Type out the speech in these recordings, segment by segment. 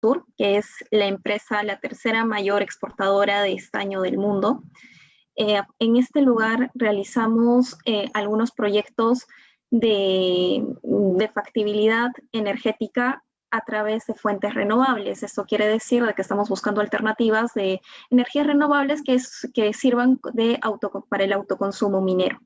Sur, que es la empresa, la tercera mayor exportadora de estaño del mundo. En este lugar realizamos algunos proyectos de factibilidad energética a través de fuentes renovables. Esto quiere decir de que estamos buscando alternativas de energías renovables que sirvan para el autoconsumo minero.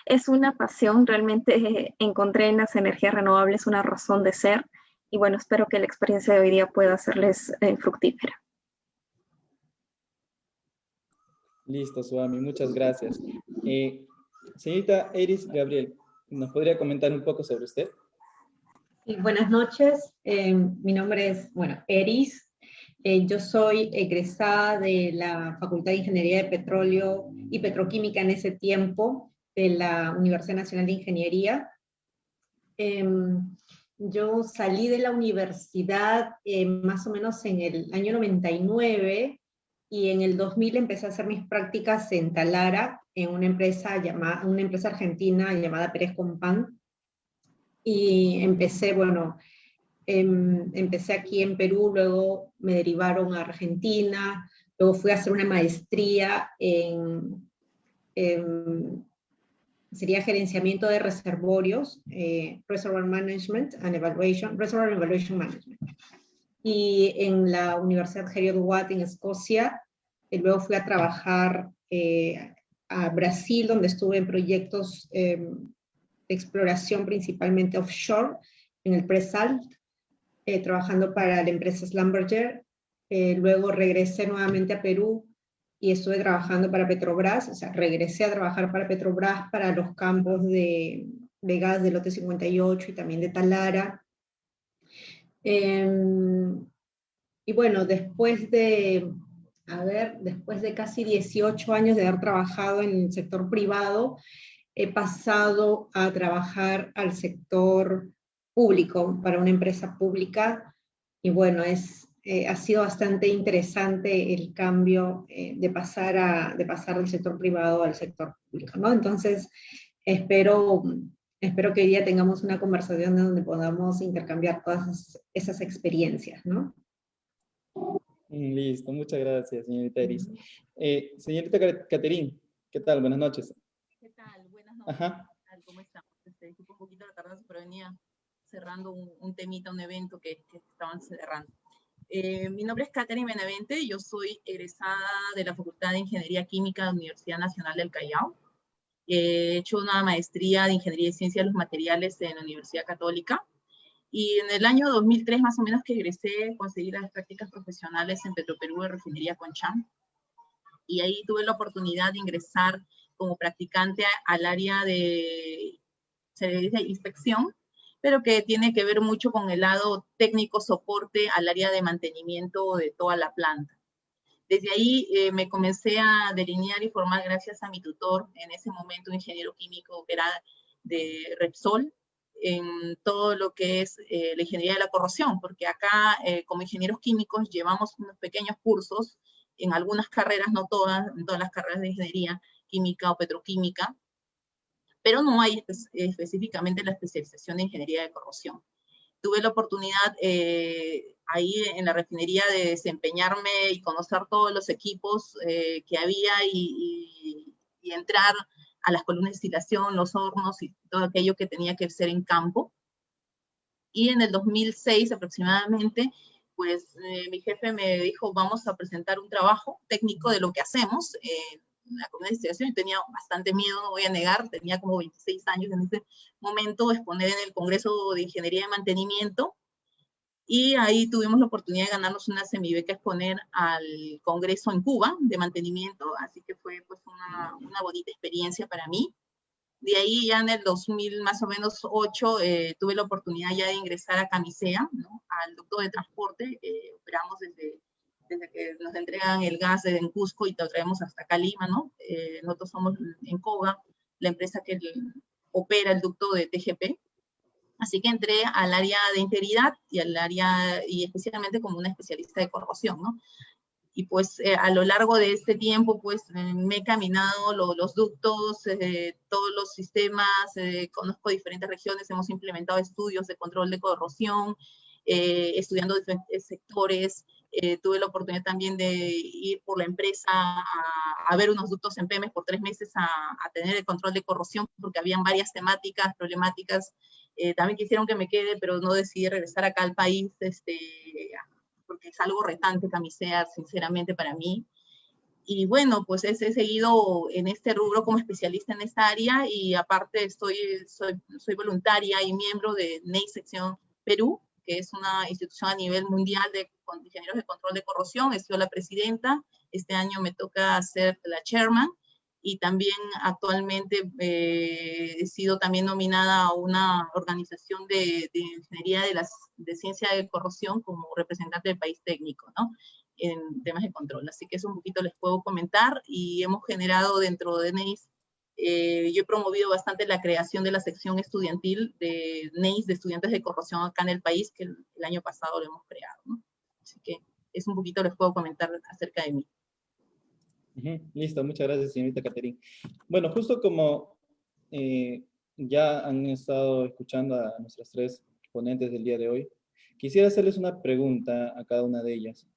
Es una pasión, realmente encontré en las energías renovables una razón de ser y bueno, espero que la experiencia de hoy día pueda serles fructífera. Listo, Suami, muchas gracias. Señorita Eris Gabriel, ¿nos podría comentar un poco sobre usted? Sí, buenas noches, mi nombre es, Eris. Yo soy egresada de la Facultad de Ingeniería de Petróleo y Petroquímica en ese tiempo, de la Universidad Nacional de Ingeniería. Yo salí de la universidad más o menos en el año 99, y en el 2000 empecé a hacer mis prácticas en Talara, en una empresa argentina llamada Pérez Compán, y empecé, empecé aquí en Perú, luego me derivaron a Argentina, luego fui a hacer una maestría sería gerenciamiento de reservorios, Reservoir Management and Evaluation, Reservoir Evaluation Management. Y en la Universidad Heriot-Watt en Escocia, luego fui a trabajar a Brasil, donde estuve en proyectos de exploración principalmente offshore, en el pre-salt, trabajando para la empresa Schlumberger. Luego regresé nuevamente a Perú y estuve trabajando para Petrobras, o sea, regresé a trabajar para Petrobras para los campos de gas del Lote 58 y también de Talara. Y bueno, después de casi 18 años de haber trabajado en el sector privado, he pasado a trabajar al sector público, para una empresa pública, y bueno, ha sido bastante interesante el cambio de pasar del sector privado al sector público, ¿no? Entonces, espero que hoy día tengamos una conversación donde podamos intercambiar todas esas experiencias, ¿no? Listo, muchas gracias, señorita Eris. Señorita Caterín, ¿qué tal? Buenas noches. ¿Qué tal? Buenas noches. Ajá. ¿Cómo estamos? Un poquito de tardanza, pero venía cerrando un temita, un evento que estaban cerrando. Mi nombre es Catherine Benavente, yo soy egresada de la Facultad de Ingeniería Química de la Universidad Nacional del Callao. He hecho una maestría de Ingeniería y Ciencia de los Materiales en la Universidad Católica. Y en el año 2003, más o menos, que egresé, conseguí las prácticas profesionales en Petroperú de Refinería Concham. Y ahí tuve la oportunidad de ingresar como practicante al área de inspección, pero que tiene que ver mucho con el lado técnico soporte al área de mantenimiento de toda la planta. Desde ahí me comencé a delinear y formar gracias a mi tutor, en ese momento un ingeniero químico que era de Repsol, en todo lo que es la ingeniería de la corrosión, porque acá como ingenieros químicos llevamos unos pequeños cursos en algunas carreras, no todas, en todas las carreras de ingeniería química o petroquímica, pero no hay específicamente la especialización de ingeniería de corrosión. Tuve la oportunidad ahí en la refinería de desempeñarme y conocer todos los equipos que había y entrar a las columnas de destilación, los hornos y todo aquello que tenía que hacer en campo. Y en el 2006 aproximadamente, pues mi jefe me dijo, vamos a presentar un trabajo técnico de lo que hacemos. La columna de investigación, yo tenía bastante miedo, no voy a negar, tenía como 26 años en ese momento, exponer en el Congreso de Ingeniería de Mantenimiento, y ahí tuvimos la oportunidad de ganarnos una semibeca a exponer al Congreso en Cuba de mantenimiento, así que fue pues una bonita experiencia para mí. De ahí ya en el 2000, más o menos 8, tuve la oportunidad ya de ingresar a Camisea, ¿no? Al ducto de transporte. Operamos desde que nos entregan el gas en Cusco y lo traemos hasta acá Lima, ¿no? Nosotros somos en COGA, la empresa que opera el ducto de TGP. Así que entré al área de integridad y especialmente como una especialista de corrosión, ¿no? Y pues a lo largo de este tiempo pues me he caminado los ductos, todos los sistemas, conozco diferentes regiones, hemos implementado estudios de control de corrosión, estudiando diferentes sectores. Tuve la oportunidad también de ir por la empresa a ver unos ductos en Pemex por 3 meses a tener el control de corrosión, porque habían varias temáticas, problemáticas. También quisieron que me quede, pero no decidí regresar acá al país, porque es algo retante Camisea, sinceramente, para mí. Y bueno, pues he seguido en este rubro como especialista en esta área, y aparte soy voluntaria y miembro de NEI Sección Perú, que es una institución a nivel mundial de ingenieros de control de corrosión. He sido la presidenta, este año me toca ser la chairman, y también actualmente he sido también nominada a una organización de ingeniería de ciencia de corrosión como representante del país técnico, ¿no?, en temas de control. Así que eso un poquito les puedo comentar, y hemos generado dentro de NEIS, yo he promovido bastante la creación de la sección estudiantil de NEIS, de estudiantes de corrosión acá en el país, que el año pasado lo hemos creado, ¿no? Así que eso un poquito les puedo comentar acerca de mí. Listo, muchas gracias, señorita Caterine. Bueno, justo como ya han estado escuchando a nuestras 3 ponentes del día de hoy, quisiera hacerles una pregunta a cada una de ellas.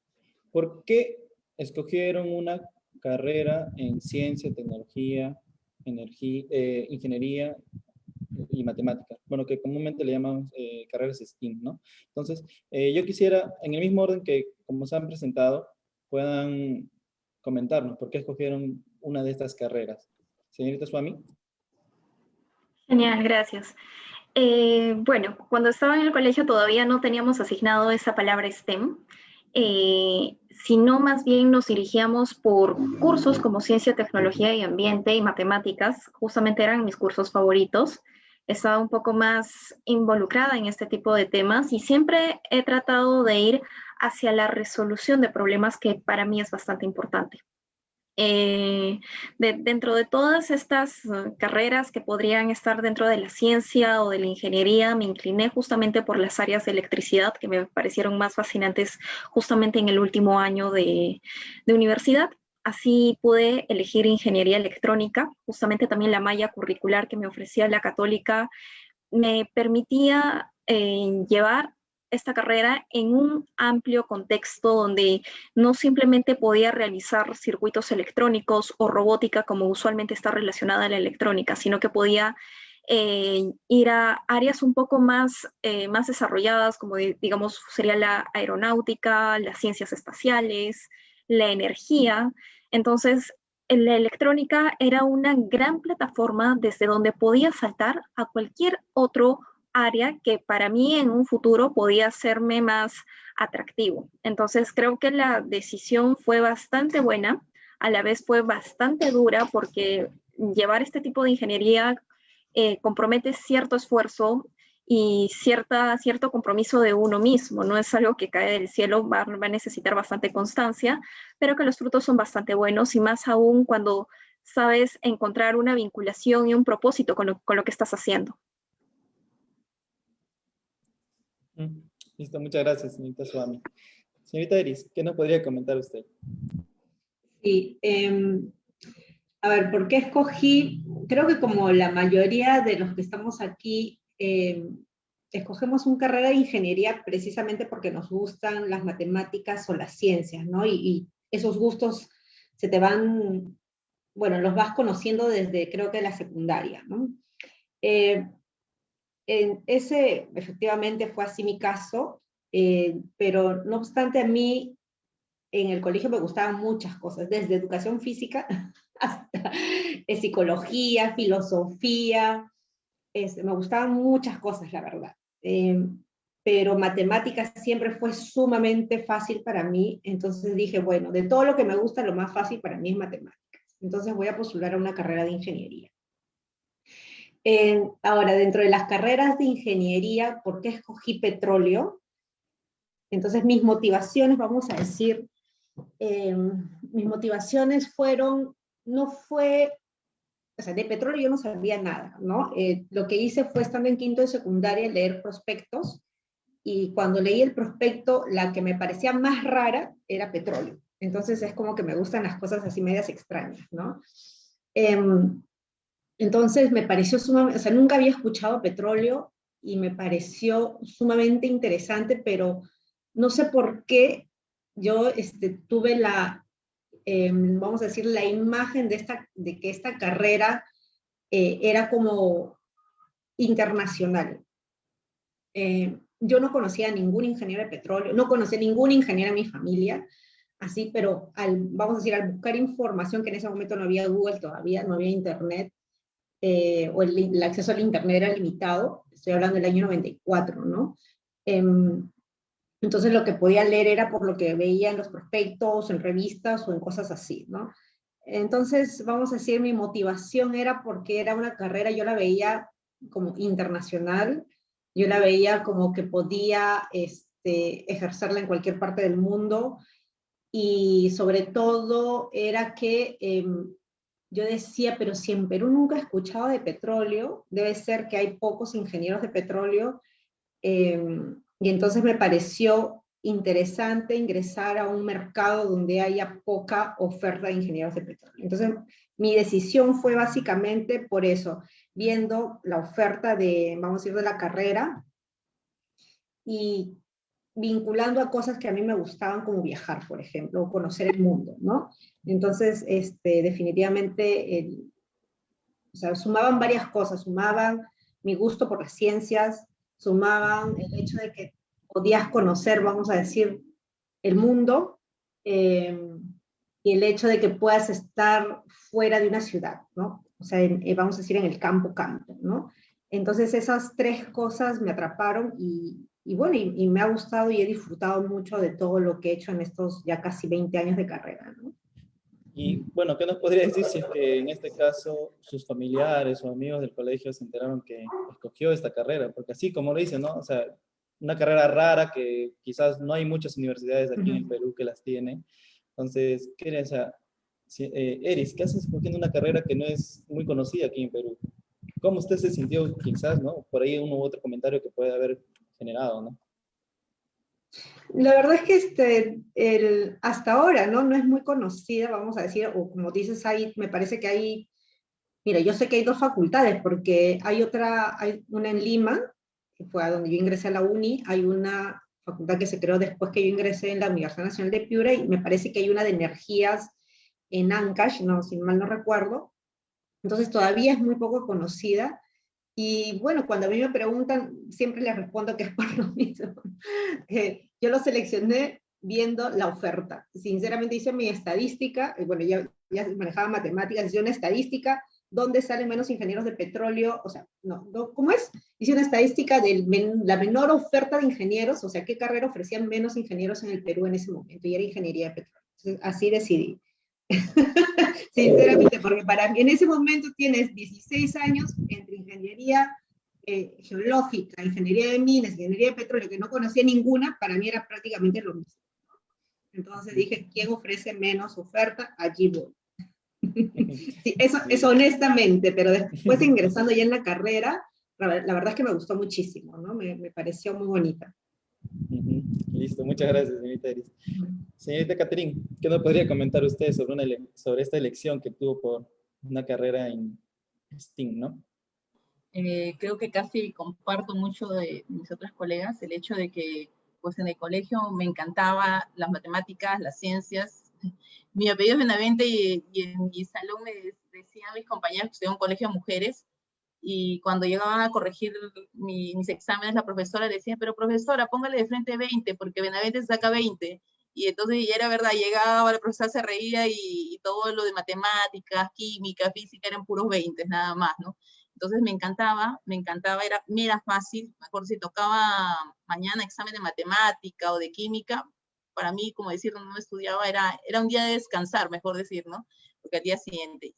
¿Por qué escogieron una carrera en ciencia, tecnología, ingeniería y matemáticas? Bueno, que comúnmente le llamamos carreras STEAM, ¿no? Entonces, yo quisiera, en el mismo orden que como se han presentado, puedan comentarnos por qué escogieron una de estas carreras. Señorita Swami. Genial, gracias. Bueno, cuando estaba en el colegio todavía no teníamos asignado esa palabra STEM, sino más bien nos dirigíamos por cursos como ciencia, tecnología y ambiente y matemáticas. Justamente eran mis cursos favoritos. Estaba un poco más involucrada en este tipo de temas y siempre he tratado de ir hacia la resolución de problemas, que para mí es bastante importante. Dentro de todas estas carreras que podrían estar dentro de la ciencia o de la ingeniería, me incliné justamente por las áreas de electricidad, que me parecieron más fascinantes justamente en el último año de universidad. Así pude elegir ingeniería electrónica. Justamente también la malla curricular que me ofrecía la Católica me permitía llevar esta carrera en un amplio contexto donde no simplemente podía realizar circuitos electrónicos o robótica como usualmente está relacionada a la electrónica, sino que podía ir a áreas un poco más desarrolladas, como digamos sería la aeronáutica, las ciencias espaciales, la energía. Entonces, la electrónica era una gran plataforma desde donde podía saltar a cualquier otro área que para mí en un futuro podía hacerme más atractivo. Entonces creo que la decisión fue bastante buena, a la vez fue bastante dura, porque llevar este tipo de ingeniería compromete cierto esfuerzo y cierto compromiso de uno mismo. No es algo que cae del cielo, va a necesitar bastante constancia, pero que los frutos son bastante buenos, y más aún cuando sabes encontrar una vinculación y un propósito con lo que estás haciendo. Listo, muchas gracias, señorita Swami. Señorita Iris, ¿qué nos podría comentar usted? Sí, a ver, ¿por qué escogí? Creo que como la mayoría de los que estamos aquí, escogemos una carrera de ingeniería precisamente porque nos gustan las matemáticas o las ciencias, ¿no? Y esos gustos se te van, bueno, los vas conociendo desde creo que la secundaria, ¿no? Efectivamente fue así mi caso, pero no obstante a mí en el colegio me gustaban muchas cosas, desde educación física hasta psicología, filosofía, me gustaban muchas cosas, la verdad. Pero matemáticas siempre fue sumamente fácil para mí, entonces dije, bueno, de todo lo que me gusta, lo más fácil para mí es matemáticas. Entonces voy a postular a una carrera de ingeniería. Ahora, dentro de las carreras de ingeniería, ¿por qué escogí petróleo? Entonces mis motivaciones, vamos a decir, mis motivaciones fueron, no fue, o sea, de petróleo yo no sabía nada, ¿no? Lo que hice fue, estando en quinto de secundaria, leer prospectos, y cuando leí el prospecto, la que me parecía más rara era petróleo. Entonces es como que me gustan las cosas así medias extrañas, ¿no? Entonces me pareció sumamente, o sea, nunca había escuchado petróleo, y me pareció sumamente interesante, pero no sé por qué yo tuve vamos a decir, la imagen de que esta carrera era como internacional. Yo no conocía a ningún ingeniero de petróleo, no conocía a ningún ingeniero en mi familia, así, pero vamos a decir, al buscar información, que en ese momento no había Google todavía, no había Internet, o el acceso al Internet era limitado, estoy hablando del año 94, ¿no? Entonces lo que podía leer era por lo que veía en los prospectos, en revistas o en cosas así, ¿no? Entonces, vamos a decir, mi motivación era porque era una carrera, yo la veía como internacional, yo la veía como que podía ejercerla en cualquier parte del mundo, y sobre todo era que yo decía, pero si en Perú nunca he escuchado de petróleo, debe ser que hay pocos ingenieros de petróleo, y entonces me pareció interesante ingresar a un mercado donde haya poca oferta de ingenieros de petróleo. Entonces, mi decisión fue básicamente por eso, viendo la oferta vamos a decir, de la carrera y vinculando a cosas que a mí me gustaban, como viajar, por ejemplo, o conocer el mundo, ¿no? Entonces, definitivamente, o sea, sumaban varias cosas, sumaban mi gusto por las ciencias, sumaban el hecho de que podías conocer, vamos a decir, el mundo, y el hecho de que puedas estar fuera de una ciudad, ¿no? O sea, vamos a decir, en el campo, ¿no? Entonces esas tres cosas me atraparon y bueno, y me ha gustado y he disfrutado mucho de todo lo que he hecho en estos ya casi 20 años de carrera, ¿no? Y bueno, ¿qué nos podría decir si es que en este caso sus familiares o amigos del colegio se enteraron que escogió esta carrera? Porque así como lo dice, ¿no? O sea, una carrera rara que quizás no hay muchas universidades aquí en el Perú que las tienen. Entonces, ¿qué, o sea, Eris, ¿qué haces escogiendo una carrera que no es muy conocida aquí en Perú? ¿Cómo usted se sintió quizás, ¿no? Por ahí uno u otro comentario que puede haber generado, ¿no? La verdad es que hasta ahora, ¿no? No es muy conocida, vamos a decir, o como dices ahí, me parece que hay, mira, yo sé que hay dos facultades, porque hay una en Lima, que fue a donde yo ingresé a la uni, hay una facultad que se creó después que yo ingresé en la Universidad Nacional de Piura, y me parece que hay una de energías en Ancash, no, si mal no recuerdo. Entonces todavía es muy poco conocida, y bueno, cuando a mí me preguntan, siempre les respondo que es por lo mismo. Yo lo seleccioné viendo la oferta. Sinceramente hice mi estadística, bueno, ya manejaba matemáticas, hice una estadística, ¿dónde salen menos ingenieros de petróleo? O sea, no, ¿cómo es? Hice una estadística de la menor oferta de ingenieros, o sea, qué carrera ofrecían menos ingenieros en el Perú en ese momento, y era ingeniería de petróleo. Entonces, así decidí. Sinceramente, porque para mí en ese momento tienes 16 años entre ingeniería geológica, ingeniería de minas, ingeniería de petróleo, que no conocía ninguna, para mí era prácticamente lo mismo. Entonces dije, ¿quién ofrece menos oferta? Allí voy. Sí, eso honestamente, pero después ingresando ya en la carrera, la verdad es que me gustó muchísimo, ¿no? Me pareció muy bonita. Listo, muchas gracias, señorita Eris. Señorita Catherine, ¿qué nos podría comentar usted sobre esta elección que tuvo por una carrera en STEAM, ¿no? Creo que casi comparto mucho de mis otras colegas el hecho de que pues en el colegio me encantaba las matemáticas, las ciencias. Mi apellido es Benavente y en mi salón me decían mis compañeras que estudiaba en un colegio de mujeres, y cuando llegaban a corregir mis exámenes, la profesora decía, pero profesora, póngale de frente 20, porque Benavente saca 20. Y entonces ya era verdad, llegaba, la profesora se reía y todo lo de matemáticas, química, física eran puros 20, nada más, ¿no? Entonces me encantaba, me era fácil, mejor si tocaba mañana examen de matemática o de química, para mí, como decir, no estudiaba, era un día de descansar, mejor decir, ¿no? Porque al día siguiente.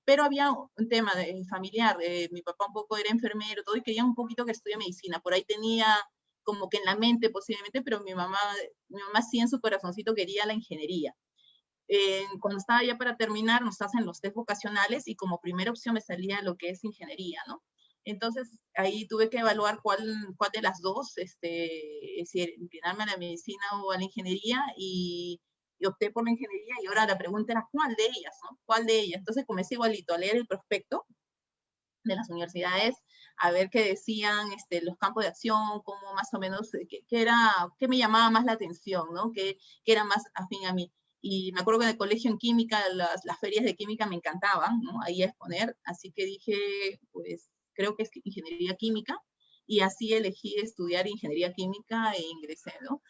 Pero había un tema familiar, mi papá un poco era enfermero, todo, y quería un poquito que estudie medicina, por ahí tenía como que en la mente posiblemente, pero mi mamá sí en su corazoncito quería la ingeniería. Cuando estaba ya para terminar, nos hacen los test vocacionales y como primera opción me salía lo que es ingeniería, ¿no? Entonces ahí tuve que evaluar cuál de las dos, si inclinarme a la medicina o a la ingeniería, y opté por la ingeniería, y ahora la pregunta era ¿cuál de ellas, no? ¿Cuál de ellas? Entonces comencé igualito a leer el prospecto de las universidades, a ver qué decían los campos de acción, cómo más o menos, qué me llamaba más la atención, ¿no? Qué era más afín a mí. Y me acuerdo que en el colegio en química, las ferias de química me encantaban, ¿no? Ahí a exponer, así que dije, pues creo que es ingeniería química, y así elegí estudiar ingeniería química e ingresé, ¿no?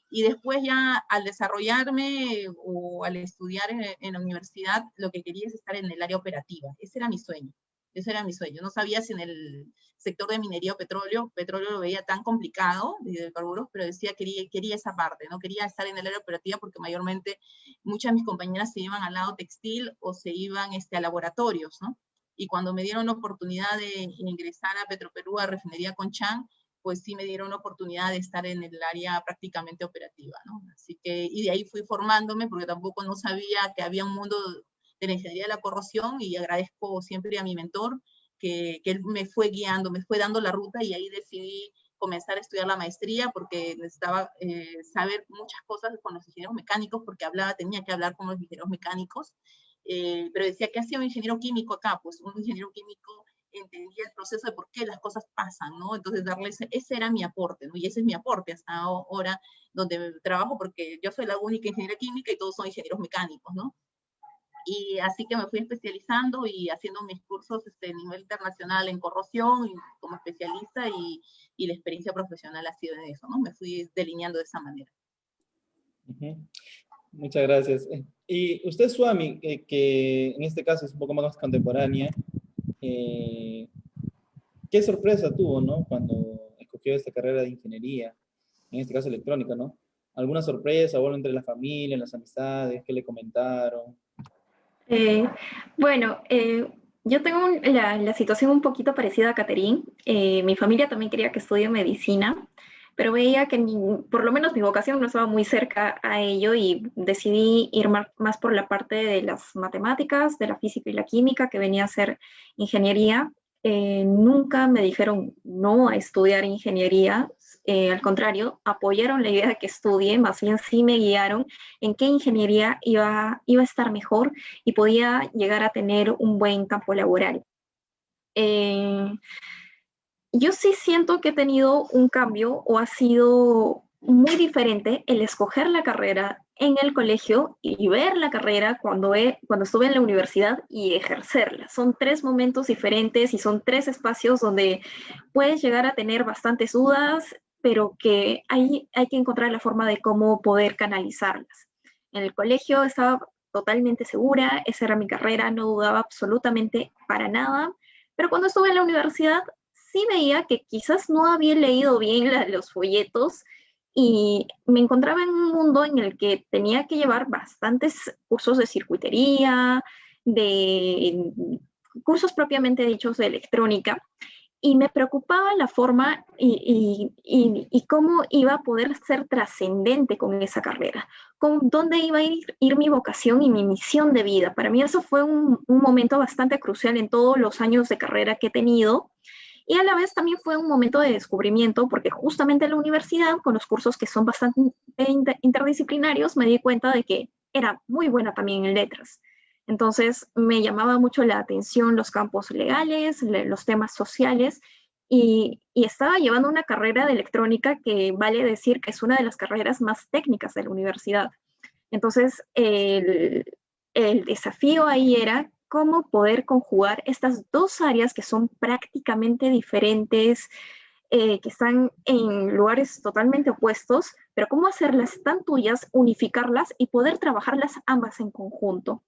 Y después ya al desarrollarme o al estudiar en la universidad, lo que quería es estar en el área operativa. Ese era mi sueño. Ese era mi sueño. No sabía si en el sector de minería o petróleo lo veía tan complicado, de hidrocarburos, pero decía quería esa parte, ¿no? Quería estar en el área operativa porque mayormente muchas de mis compañeras se iban al lado textil o se iban a laboratorios, ¿no? Y cuando me dieron la oportunidad de ingresar a Petroperú, a Refinería Conchán, pues sí me dieron la oportunidad de estar en el área prácticamente operativa, ¿no? Así que, y de ahí fui formándome, porque tampoco no sabía que había un mundo de la ingeniería de la corrosión, y agradezco siempre a mi mentor, que él me fue guiando, me fue dando la ruta, y ahí decidí comenzar a estudiar la maestría, porque necesitaba saber muchas cosas con los ingenieros mecánicos, porque tenía que hablar con los ingenieros mecánicos, pero decía, ¿qué hacía un ingeniero químico acá? Pues un ingeniero químico entendía el proceso de por qué las cosas pasan, ¿no? Entonces ese era mi aporte, ¿no? Y ese es mi aporte hasta ahora, donde trabajo, porque yo soy la única ingeniera química y todos son ingenieros mecánicos, ¿no? Y así que me fui especializando y haciendo mis cursos a nivel internacional en corrosión como especialista, y la experiencia profesional ha sido en eso, ¿no? Me fui delineando de esa manera. Muchas gracias. Y usted, Swami, que en este caso es un poco más contemporánea, ¿qué sorpresa tuvo, ¿no? Cuando escogió esta carrera de ingeniería, en este caso electrónica, ¿no? ¿Alguna sorpresa, o entre la familia, las amistades, qué le comentaron? Bueno, yo tengo la situación un poquito parecida a Catherine. Mi familia también quería que estudie medicina, pero veía que por lo menos mi vocación no estaba muy cerca a ello, y decidí ir más por la parte de las matemáticas, de la física y la química, que venía a ser ingeniería. Nunca me dijeron no a estudiar ingeniería, al contrario, apoyaron la idea de que estudie, más bien sí me guiaron en qué ingeniería iba a estar mejor y podía llegar a tener un buen campo laboral. Yo sí siento que he tenido un cambio, o ha sido muy diferente el escoger la carrera en el colegio y ver la carrera cuando estuve en la universidad y ejercerla. Son 3 momentos diferentes y son 3 espacios donde puedes llegar a tener bastantes dudas, pero que hay que encontrar la forma de cómo poder canalizarlas. En el colegio estaba totalmente segura, esa era mi carrera, no dudaba absolutamente para nada, pero cuando estuve en la universidad sí veía que quizás no había leído bien los folletos, y me encontraba en un mundo en el que tenía que llevar bastantes cursos de circuitería, de cursos propiamente dichos de electrónica, y me preocupaba la forma y cómo iba a poder ser trascendente con esa carrera, con dónde iba a ir mi vocación y mi misión de vida. Para mí eso fue un momento bastante crucial en todos los años de carrera que he tenido, y a la vez también fue un momento de descubrimiento, porque justamente en la universidad, con los cursos que son bastante interdisciplinarios, me di cuenta de que era muy buena también en letras. Entonces me llamaba mucho la atención los campos legales, los temas sociales, y estaba llevando una carrera de electrónica que vale decir que es una de las carreras más técnicas de la universidad. Entonces el desafío ahí era cómo poder conjugar estas 2 áreas que son prácticamente diferentes, que están en lugares totalmente opuestos, pero cómo hacerlas tan tuyas, unificarlas y poder trabajarlas ambas en conjunto.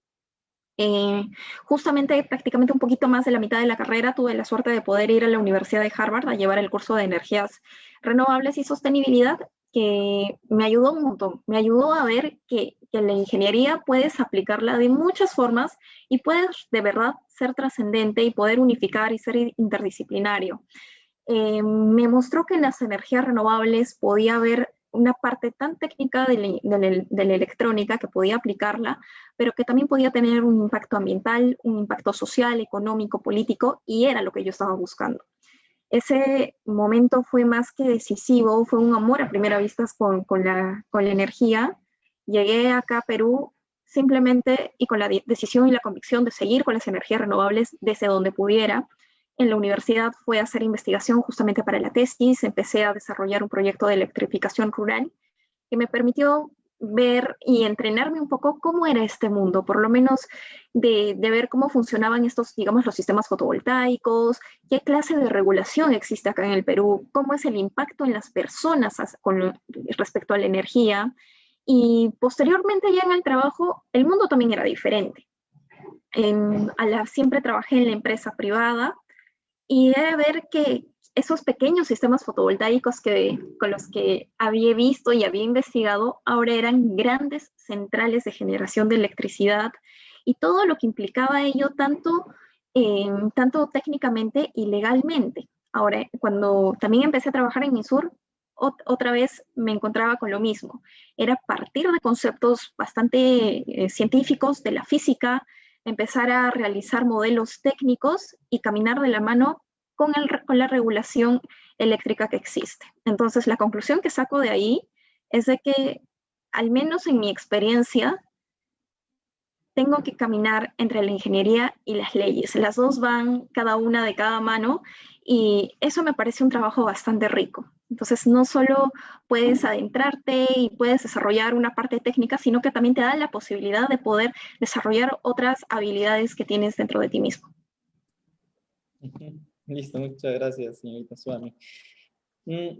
Justamente prácticamente un poquito más de la mitad de la carrera tuve la suerte de poder ir a la Universidad de Harvard a llevar el curso de energías renovables y sostenibilidad, que me ayudó un montón. Me ayudó a ver que la ingeniería puedes aplicarla de muchas formas y puedes de verdad ser trascendente y poder unificar y ser interdisciplinario. Me mostró que en las energías renovables podía haber una parte tan técnica de la electrónica que podía aplicarla, pero que también podía tener un impacto ambiental, un impacto social, económico, político, y era lo que yo estaba buscando. Ese momento fue más que decisivo, fue un amor a primera vista con la energía. Llegué acá a Perú simplemente y con la decisión y la convicción de seguir con las energías renovables desde donde pudiera. en la universidad fue a hacer investigación justamente para la tesis. Empecé a desarrollar un proyecto de electrificación rural que me permitió ver y entrenarme un poco cómo era este mundo, por lo menos de ver cómo funcionaban estos, digamos, los sistemas fotovoltaicos, qué clase de regulación existe acá en el Perú, cómo es el impacto en las personas respecto a la energía. Y posteriormente ya en el trabajo, el mundo también era diferente. Siempre trabajé en la empresa privada y era ver que esos pequeños sistemas fotovoltaicos con los que había visto y había investigado, ahora eran grandes centrales de generación de electricidad y todo lo que implicaba ello tanto técnicamente y legalmente. Ahora, cuando también empecé a trabajar en Minsur, otra vez me encontraba con lo mismo. Era partir de conceptos bastante científicos de la física, empezar a realizar modelos técnicos y caminar de la mano con la regulación eléctrica que existe. Entonces, la conclusión que saco de ahí es de que, al menos en mi experiencia, tengo que caminar entre la ingeniería y las leyes. Las dos van cada una de cada mano y eso me parece un trabajo bastante rico. Entonces, no solo puedes adentrarte y puedes desarrollar una parte técnica, sino que también te da la posibilidad de poder desarrollar otras habilidades que tienes dentro de ti mismo. Listo, muchas gracias, señorita Swami.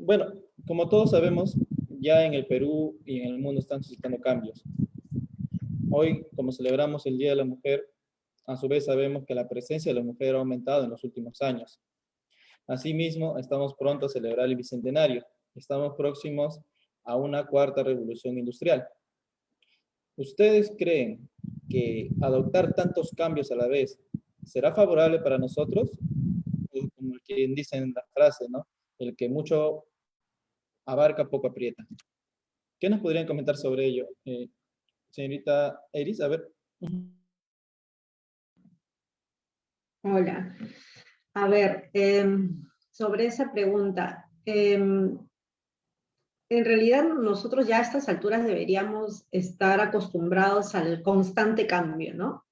Bueno, como todos sabemos, ya en el Perú y en el mundo están suscitando cambios. Hoy, como celebramos el Día de la Mujer, a su vez sabemos que la presencia de la mujer ha aumentado en los últimos años. Asimismo, estamos pronto a celebrar el Bicentenario. Estamos próximos a una cuarta revolución industrial. ¿Ustedes creen que adoptar tantos cambios a la vez será favorable para nosotros? Como quien dice en la frase, ¿no? El que mucho abarca, poco aprieta. ¿Qué nos podrían comentar sobre ello? Señorita Iris, a ver. Hola. A ver, sobre esa pregunta, en realidad nosotros ya a estas alturas deberíamos estar acostumbrados al constante cambio, ¿no?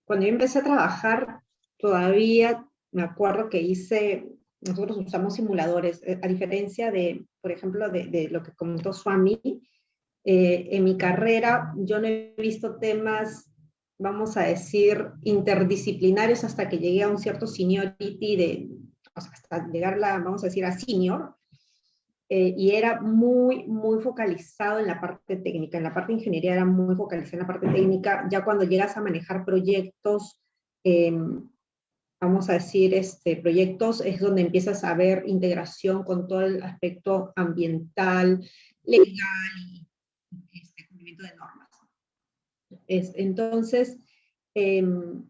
Cuando yo empecé a trabajar, todavía me acuerdo que nosotros usamos simuladores, a diferencia de, por ejemplo, de lo que comentó Swami. En mi carrera yo no he visto temas, vamos a decir, interdisciplinarios hasta que llegué a un cierto seniority, o sea, hasta llegar, vamos a decir, a senior, y era muy, muy focalizado en la parte técnica. En la parte de ingeniería era muy focalizado en la parte técnica. Ya cuando llegas a manejar proyectos, vamos a decir, proyectos, es donde empiezas a ver integración con todo el aspecto ambiental, legal y cumplimiento de normas. Entonces, en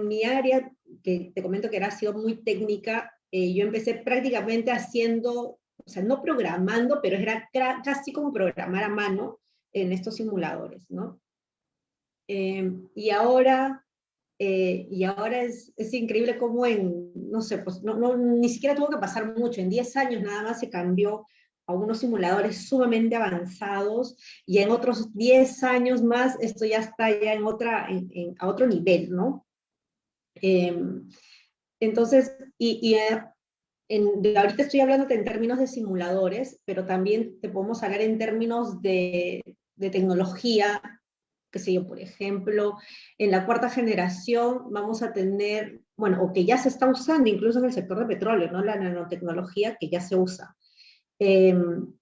mi área, que te comento que ha sido muy técnica, yo empecé prácticamente haciendo, o sea, no programando, pero era casi como programar a mano en estos simuladores, ¿no? Y ahora es increíble cómo no sé, pues ni siquiera tuvo que pasar mucho, en 10 años nada más se cambió a unos simuladores sumamente avanzados, y en otros 10 años más esto ya está ya a otro nivel, ¿no? Entonces, ahorita estoy hablando en términos de simuladores, pero también te podemos hablar en términos de tecnología, qué sé yo, por ejemplo, en la cuarta generación vamos a tener, bueno, o que ya se está usando incluso en el sector de petróleo, ¿no? La nanotecnología que ya se usa. Entonces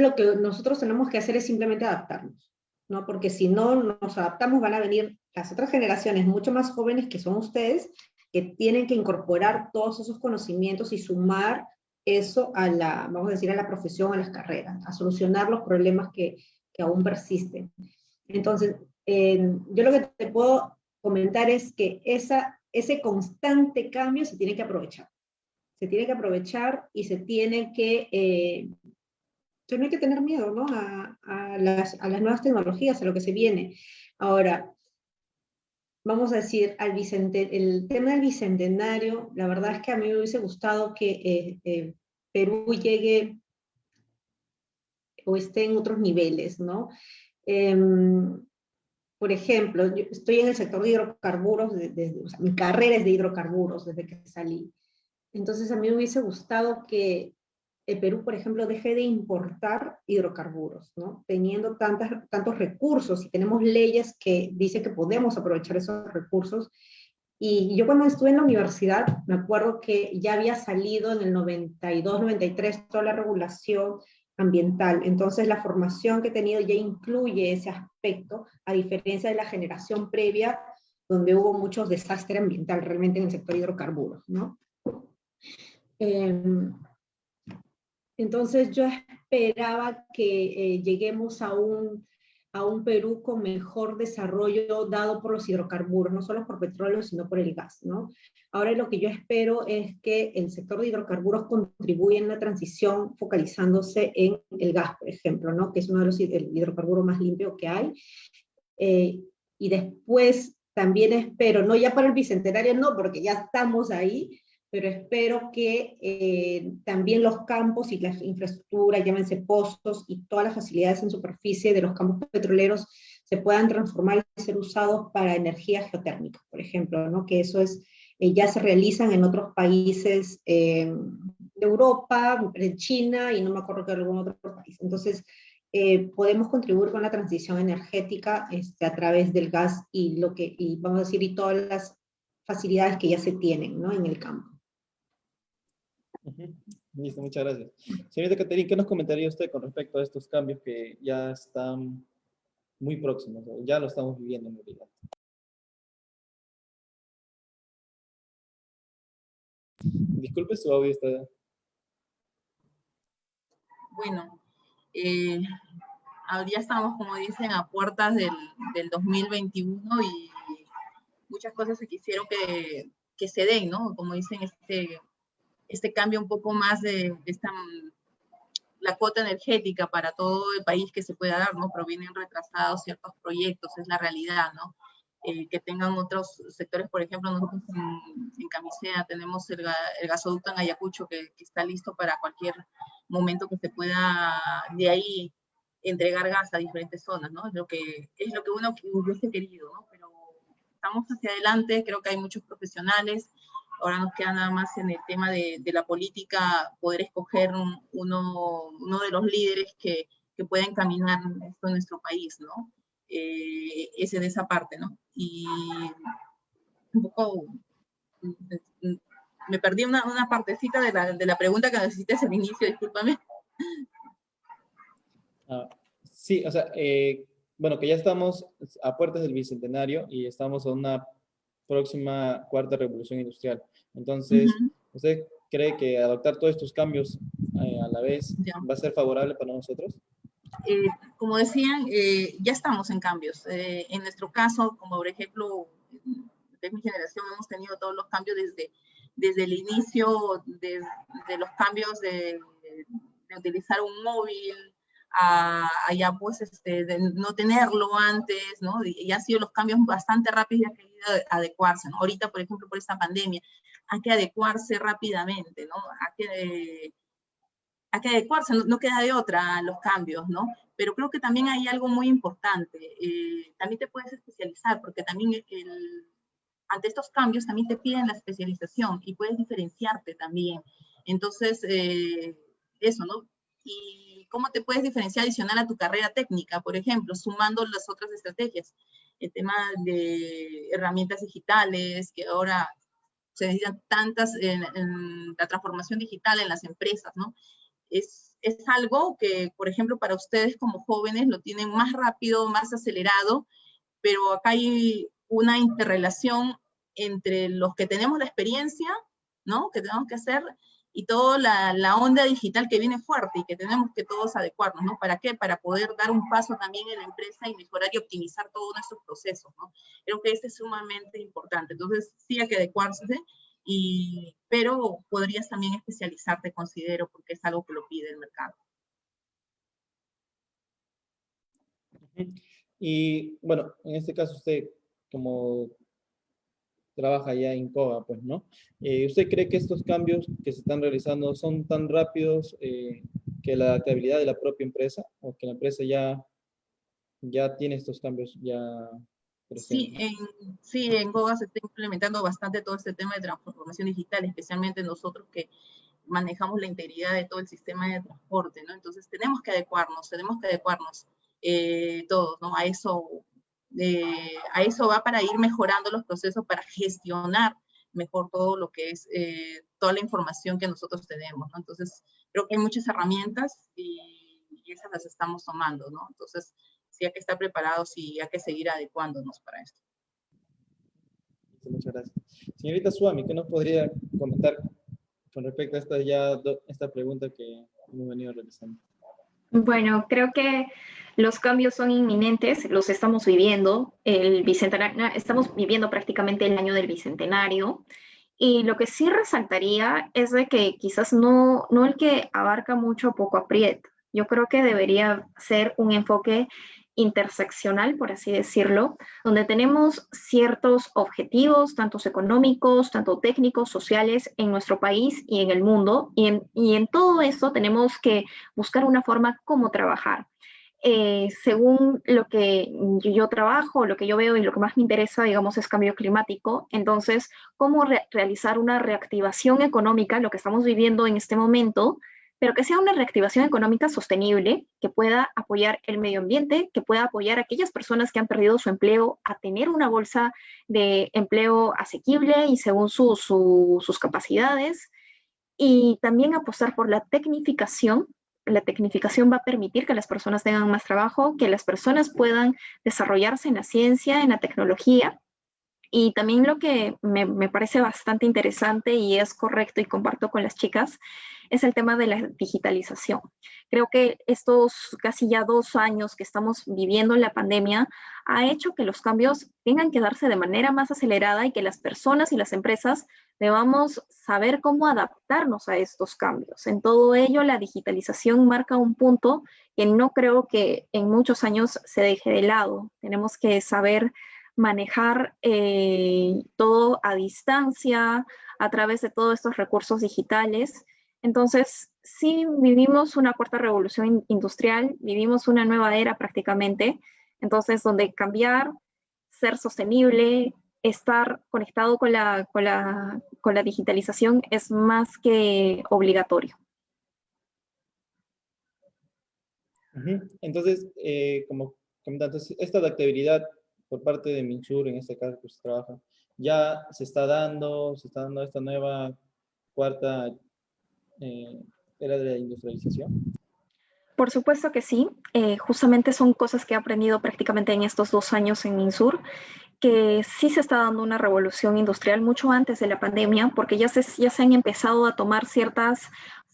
lo que nosotros tenemos que hacer es simplemente adaptarnos, ¿no? Porque si no nos adaptamos van a venir las otras generaciones mucho más jóvenes, que son ustedes, que tienen que incorporar todos esos conocimientos y sumar eso vamos a decir, a la profesión, a las carreras, a solucionar los problemas que aún persisten. Entonces, yo lo que te puedo comentar es que ese constante cambio se tiene que aprovechar. Se tiene que aprovechar y no hay que tener miedo, ¿no? A las nuevas tecnologías, a lo que se viene. Ahora, vamos a decir, el tema del Bicentenario, la verdad es que a mí me hubiese gustado que Perú llegue o esté en otros niveles, ¿no? por ejemplo, yo estoy en el sector de hidrocarburos, o sea, mi carrera es de hidrocarburos desde que salí. Entonces a mí me hubiese gustado que el Perú, por ejemplo, deje de importar hidrocarburos, ¿no? Teniendo tantos recursos y tenemos leyes que dicen que podemos aprovechar esos recursos. Y yo cuando estuve en la universidad, me acuerdo que ya había salido en el 92, 93 toda la regulación ambiental. Entonces la formación que he tenido ya incluye ese aspecto, a diferencia de la generación previa, donde hubo muchos desastres ambiental realmente en el sector hidrocarburos, ¿no? Entonces yo esperaba que lleguemos a un Perú con mejor desarrollo dado por los hidrocarburos, no solo por petróleo, sino por el gas, ¿no? Ahora lo que yo espero es que el sector de hidrocarburos contribuya en la transición focalizándose en el gas, por ejemplo, ¿no? Que es uno de los hidrocarburos más limpios que hay. Y después también espero, no ya para el Bicentenario, no, porque ya estamos ahí, pero espero que también los campos y la infraestructura, llámense pozos y todas las facilidades en superficie de los campos petroleros se puedan transformar y ser usados para energía geotérmica, por ejemplo, ¿no? Que eso es, ya se realizan en otros países de Europa, en China y no me acuerdo que algún otro país. Entonces, podemos contribuir con la transición energética a través del gas y vamos a decir, y todas las facilidades que ya se tienen, ¿no? En el campo. Listo, muchas gracias. Señorita Caterina, ¿qué nos comentaría usted con respecto a estos cambios que ya están muy próximos, o ya lo estamos viviendo en realidad? Disculpe, su audio está... Bueno, ahora ya estamos, como dicen, a puertas del 2021 y muchas cosas se quisieron que se den, ¿no? Como dicen, este cambio un poco más de la cuota energética para todo el país que se pueda dar, ¿no? Pero vienen retrasados ciertos proyectos, es la realidad, ¿no? Que tengan otros sectores, por ejemplo, nosotros en Camisea tenemos el gasoducto en Ayacucho que está listo para cualquier momento que se pueda de ahí entregar gas a diferentes zonas, ¿no? Es lo que uno hubiese querido, ¿no? Pero estamos hacia adelante, creo que hay muchos profesionales. Ahora nos queda nada más en el tema de la política poder escoger uno de los líderes que pueden caminar esto en nuestro país, ¿no? Es en esa parte, ¿no? Y un poco me perdí una partecita de la pregunta que necesité al inicio, discúlpame. Sí, o sea, bueno, que ya estamos a puertas del Bicentenario y estamos a una próxima cuarta revolución industrial. Entonces, ¿usted cree que adoptar todos estos cambios a la vez va a ser favorable para nosotros? Como decían, ya estamos en cambios. En nuestro caso, como por ejemplo, de mi generación, hemos tenido todos los cambios desde el inicio, de los cambios de utilizar un móvil, a ya pues de no tenerlo antes, ¿no? Y han sido los cambios bastante rápidos y ha querido adecuarse, ¿no? Ahorita, por ejemplo, por esta pandemia, hay que adecuarse rápidamente, ¿no? Hay que adecuarse, no queda de otra los cambios, ¿no? Pero creo que también hay algo muy importante, también te puedes especializar, porque también ante estos cambios también te piden la especialización y puedes diferenciarte también. Entonces, eso, ¿no? ¿Y cómo te puedes diferenciar adicional a tu carrera técnica? Por ejemplo, sumando las otras estrategias, el tema de herramientas digitales, que ahora se necesitan tantas en la transformación digital en las empresas, ¿no? Es algo que, por ejemplo, para ustedes como jóvenes lo tienen más rápido, más acelerado, pero acá hay una interrelación entre los que tenemos la experiencia, ¿no? Que tenemos que hacer, y toda la onda digital que viene fuerte y que tenemos que todos adecuarnos, ¿no? ¿Para qué? Para poder dar un paso también en la empresa y mejorar y optimizar todos nuestros procesos, ¿no? Creo que este es sumamente importante. Entonces, sí hay que adecuarse, pero podrías también especializarte, considero, porque es algo que lo pide el mercado. Y bueno, en este caso usted, como trabaja ya en COA, pues, ¿no? ¿Usted cree que estos cambios que se están realizando son tan rápidos que la adaptabilidad de la propia empresa, o que la empresa ya ya tiene estos cambios ya Sí, presentes? en Goga se está implementando bastante todo este tema de transformación digital, especialmente nosotros que manejamos la integridad de todo el sistema de transporte, ¿no? Entonces tenemos que adecuarnos todos, ¿no? A eso va para ir mejorando los procesos, para gestionar mejor todo lo que es toda la información que nosotros tenemos, ¿no? Entonces, creo que hay muchas herramientas y esas las estamos tomando, ¿no? Entonces, sí hay que estar preparados y hay que seguir adecuándonos para esto. Muchas gracias. Señorita Suami, ¿qué nos podría comentar con respecto a esta pregunta que hemos venido realizando? Bueno, creo que los cambios son inminentes, los estamos viviendo. El bicentenario, estamos viviendo prácticamente el año del bicentenario. Y lo que sí resaltaría es de que quizás no el que abarca mucho poco aprieta. Yo creo que debería ser un enfoque interseccional, por así decirlo, donde tenemos ciertos objetivos, tanto económicos, tanto técnicos, sociales, en nuestro país y en el mundo. Y en todo esto tenemos que buscar una forma cómo trabajar. Según lo que yo trabajo, lo que yo veo y lo que más me interesa, digamos, es cambio climático. Entonces, ¿cómo realizar una reactivación económica, lo que estamos viviendo en este momento, pero que sea una reactivación económica sostenible, que pueda apoyar el medio ambiente, que pueda apoyar a aquellas personas que han perdido su empleo a tener una bolsa de empleo asequible y según sus capacidades? Y también apostar por la tecnificación. La tecnificación va a permitir que las personas tengan más trabajo, que las personas puedan desarrollarse en la ciencia, en la tecnología. Y también lo que me parece bastante interesante y es correcto y comparto con las chicas es el tema de la digitalización. Creo que estos casi ya 2 años que estamos viviendo la pandemia ha hecho que los cambios tengan que darse de manera más acelerada y que las personas y las empresas debamos saber cómo adaptarnos a estos cambios. En todo ello, la digitalización marca un punto que no creo que en muchos años se deje de lado. Tenemos que saber manejar todo a distancia, a través de todos estos recursos digitales. Entonces, sí vivimos una cuarta revolución industrial, vivimos una nueva era prácticamente, entonces donde cambiar, ser sostenible, estar conectado con la digitalización es más que obligatorio. Entonces, como comentando, esta adaptabilidad por parte de Minsur, en este caso que usted trabaja, ya se está dando esta nueva cuarta era de la industrialización. Por supuesto que sí, justamente son cosas que he aprendido prácticamente en estos 2 años en Minsur, que sí se está dando una revolución industrial mucho antes de la pandemia, porque ya se han empezado a tomar ciertas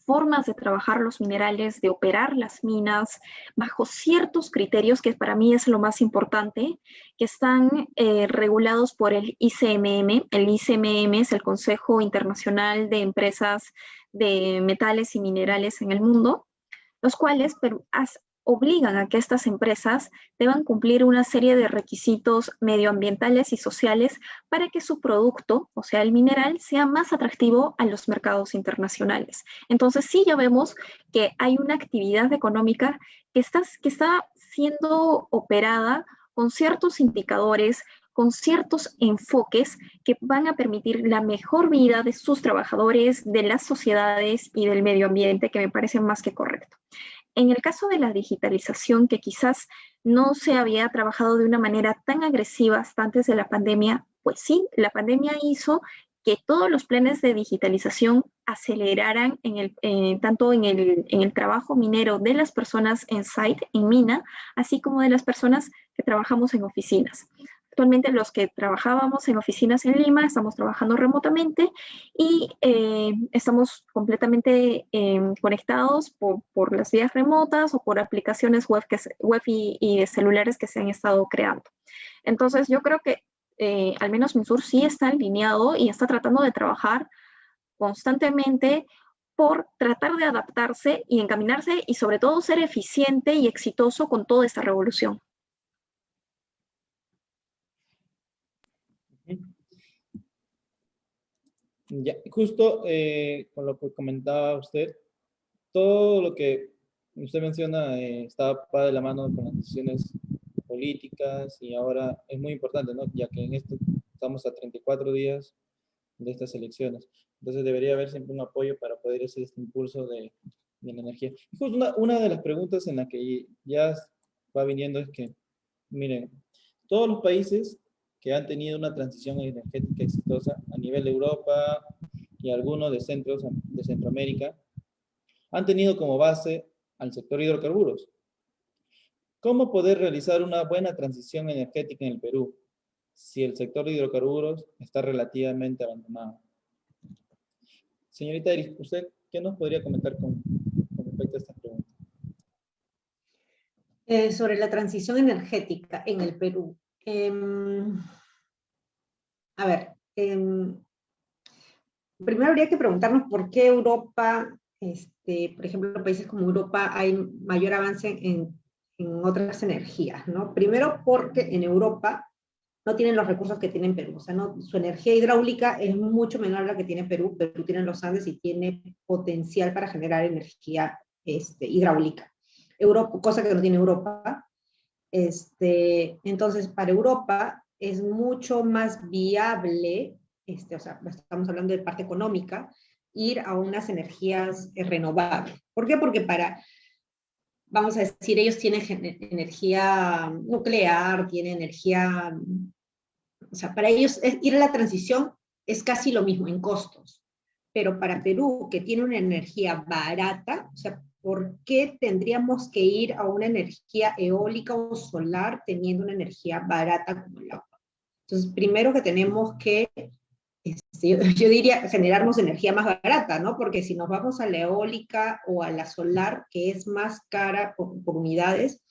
formas de trabajar los minerales, de operar las minas, bajo ciertos criterios que para mí es lo más importante, que están regulados por el ICMM. El ICMM es el Consejo Internacional de Empresas de Metales y Minerales en el mundo, los cuales obligan a que estas empresas deban cumplir una serie de requisitos medioambientales y sociales para que su producto, o sea, el mineral, sea más atractivo a los mercados internacionales. Entonces, sí, ya vemos que hay una actividad económica que está siendo operada con ciertos indicadores, con ciertos enfoques que van a permitir la mejor vida de sus trabajadores, de las sociedades y del medio ambiente, que me parece más que correcto. En el caso de la digitalización, que quizás no se había trabajado de una manera tan agresiva hasta antes de la pandemia, pues sí, la pandemia hizo que todos los planes de digitalización aceleraran tanto en el trabajo minero de las personas en site, en mina, así como de las personas que trabajamos en oficinas. Actualmente los que trabajábamos en oficinas en Lima estamos trabajando remotamente y estamos completamente conectados por las vías remotas o por aplicaciones web y de celulares que se han estado creando. Entonces yo creo que al menos Minsur sí está alineado y está tratando de trabajar constantemente por tratar de adaptarse y encaminarse y sobre todo ser eficiente y exitoso con toda esta revolución. Ya, justo con lo que comentaba usted, todo lo que usted menciona está de la mano con las decisiones políticas, y ahora es muy importante, ¿no? Ya que en esto estamos a 34 días de estas elecciones. Entonces debería haber siempre un apoyo para poder hacer este impulso de la energía. Y justo una de las preguntas en la que ya va viniendo es que, miren, todos los países que han tenido una transición energética exitosa a nivel de Europa y algunos de Centroamérica, han tenido como base al sector hidrocarburos. ¿Cómo poder realizar una buena transición energética en el Perú si el sector de hidrocarburos está relativamente abandonado? Señorita Iris, ¿usted qué nos podría comentar con respecto a esta pregunta? Sobre la transición energética en el Perú. A ver, primero habría que preguntarnos por qué Europa, por ejemplo, en países como Europa hay mayor avance en otras energías, ¿no? Primero porque en Europa no tienen los recursos que tiene Perú, o sea, no, su energía hidráulica es mucho menor a la que tiene Perú. Perú tiene los Andes y tiene potencial para generar energía hidráulica, cosa que no tiene Europa. Entonces, para Europa es mucho más viable, o sea, estamos hablando de parte económica, ir a unas energías renovables. ¿Por qué? Porque vamos a decir, ellos tienen energía nuclear, tienen energía, o sea, para ellos ir a la transición es casi lo mismo en costos. Pero para Perú, que tiene una energía barata, o sea, ¿por qué tendríamos que ir a una energía eólica o solar teniendo una energía barata como el agua? Entonces, primero que tenemos que, yo diría, generarnos energía más barata, ¿no? Porque si nos vamos a la eólica o a la solar, que es más cara por unidades,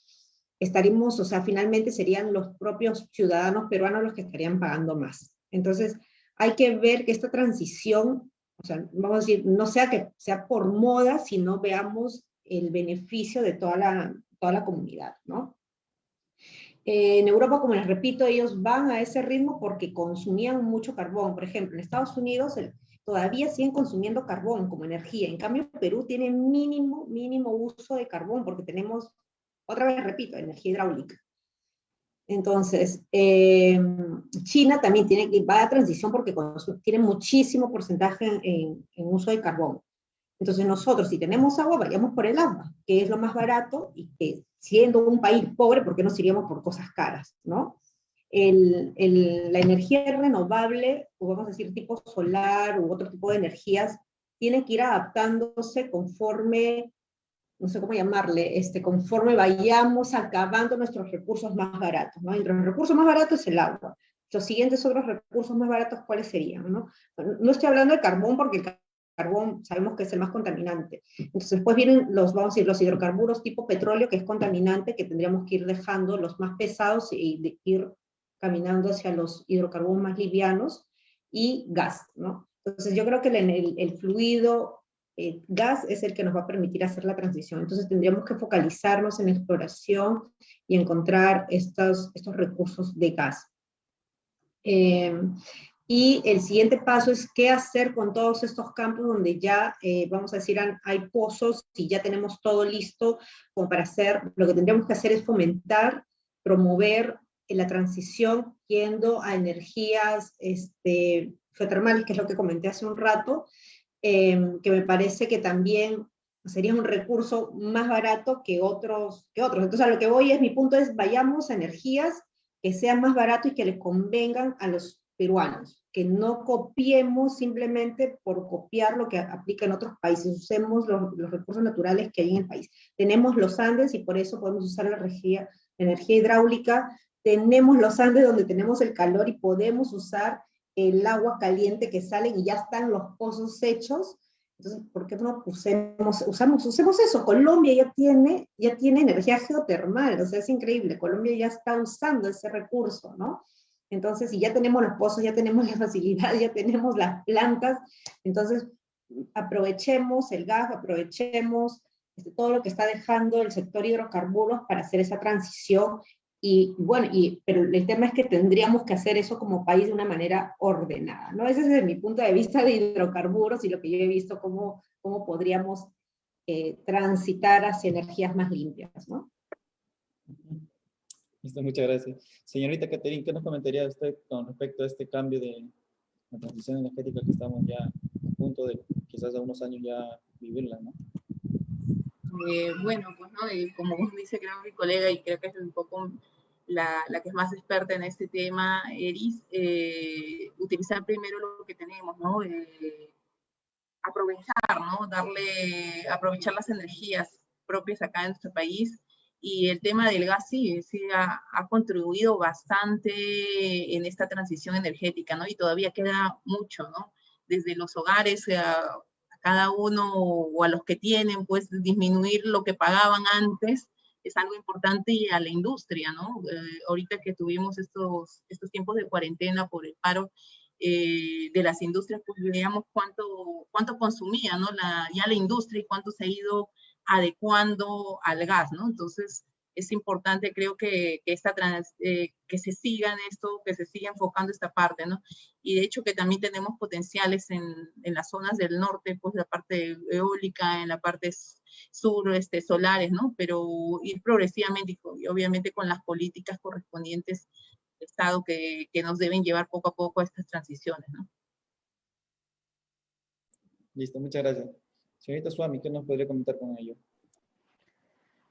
estaríamos, o sea, finalmente serían los propios ciudadanos peruanos los que estarían pagando más. Entonces, hay que ver que esta transición, o sea, vamos a decir, no sea que sea por moda, sino veamos el beneficio de toda la comunidad, ¿no? En Europa, como les repito, ellos van a ese ritmo porque consumían mucho carbón. Por ejemplo, en Estados Unidos todavía siguen consumiendo carbón como energía. En cambio, Perú tiene mínimo uso de carbón porque tenemos, otra vez repito, energía hidráulica. Entonces, China también va a transición porque tiene muchísimo porcentaje en uso de carbón. Entonces nosotros, si tenemos agua, vayamos por el agua, que es lo más barato, y que siendo un país pobre, ¿por qué nos iríamos por cosas caras, no? La energía renovable, o vamos a decir tipo solar u otro tipo de energías, tiene que ir adaptándose conforme, no sé cómo llamarle, conforme vayamos acabando nuestros recursos más baratos, ¿no? Entre los recursos más baratos es el agua. Los siguientes otros recursos más baratos, ¿cuáles serían, no? No estoy hablando de carbón porque el carbón sabemos que es el más contaminante. Entonces después vienen vamos a decir, los hidrocarburos tipo petróleo, que es contaminante, que tendríamos que ir dejando los más pesados y ir caminando hacia los hidrocarburos más livianos, y gas, ¿no? Entonces yo creo que el fluido gas es el que nos va a permitir hacer la transición. Entonces tendríamos que focalizarnos en exploración y encontrar estos recursos de gas. Y el siguiente paso es qué hacer con todos estos campos donde ya, vamos a decir, hay pozos y ya tenemos todo listo como para hacer. Lo que tendríamos que hacer es fomentar, promover la transición yendo a energías geotermales, que es lo que comenté hace un rato, que me parece que también sería un recurso más barato que otros. Entonces a lo que voy mi punto es, vayamos a energías que sean más baratos y que les convengan a los peruanos, que no copiemos simplemente por copiar lo que aplica en otros países, usemos los recursos naturales que hay en el país. Tenemos los Andes y por eso podemos usar la energía hidráulica, tenemos los Andes donde tenemos el calor y podemos usar el agua caliente que sale y ya están los pozos hechos. Entonces, ¿por qué no usemos eso? Colombia ya tiene energía geotermal, o sea, es increíble, Colombia ya está usando ese recurso, ¿no? Entonces, si ya tenemos los pozos, ya tenemos la facilidad, ya tenemos las plantas, entonces aprovechemos el gas, aprovechemos todo lo que está dejando el sector hidrocarburos para hacer esa transición. Y bueno, pero el tema es que tendríamos que hacer eso como país de una manera ordenada, ¿no? Ese es desde mi punto de vista de hidrocarburos y lo que yo he visto, cómo podríamos transitar hacia energías más limpias, ¿no? Listo, muchas gracias. Señorita Catherine, ¿qué nos comentaría usted con respecto a este cambio de la transición energética que estamos ya a punto de, quizás a unos años ya vivirla, ¿no? Bueno, pues, ¿no? Como dice creo mi colega, y creo que es un poco la que es más experta en este tema, Eris, utilizar primero lo que tenemos, ¿no? Aprovechar, ¿no? Aprovechar las energías propias acá en nuestro país. Y el tema del gas sí ha contribuido bastante en esta transición energética, ¿no? Y todavía queda mucho, ¿no? Desde los hogares, a cada uno o a los que tienen, pues disminuir lo que pagaban antes es algo importante, y a la industria, ¿no? Ahorita que tuvimos estos tiempos de cuarentena por el paro de las industrias, pues veamos cuánto consumía, ¿no? Ya la industria, y cuánto se ha ido adecuando al gas, ¿no? Entonces, es importante, creo que se siga en esto, que se siga enfocando esta parte, ¿no? Y de hecho que también tenemos potenciales en las zonas del norte, pues la parte eólica, en la parte sur, solares, ¿no? Pero ir progresivamente y obviamente con las políticas correspondientes del Estado que nos deben llevar poco a poco a estas transiciones, ¿no? Listo, muchas gracias. Señorita Swami, ¿qué nos podría comentar con ello?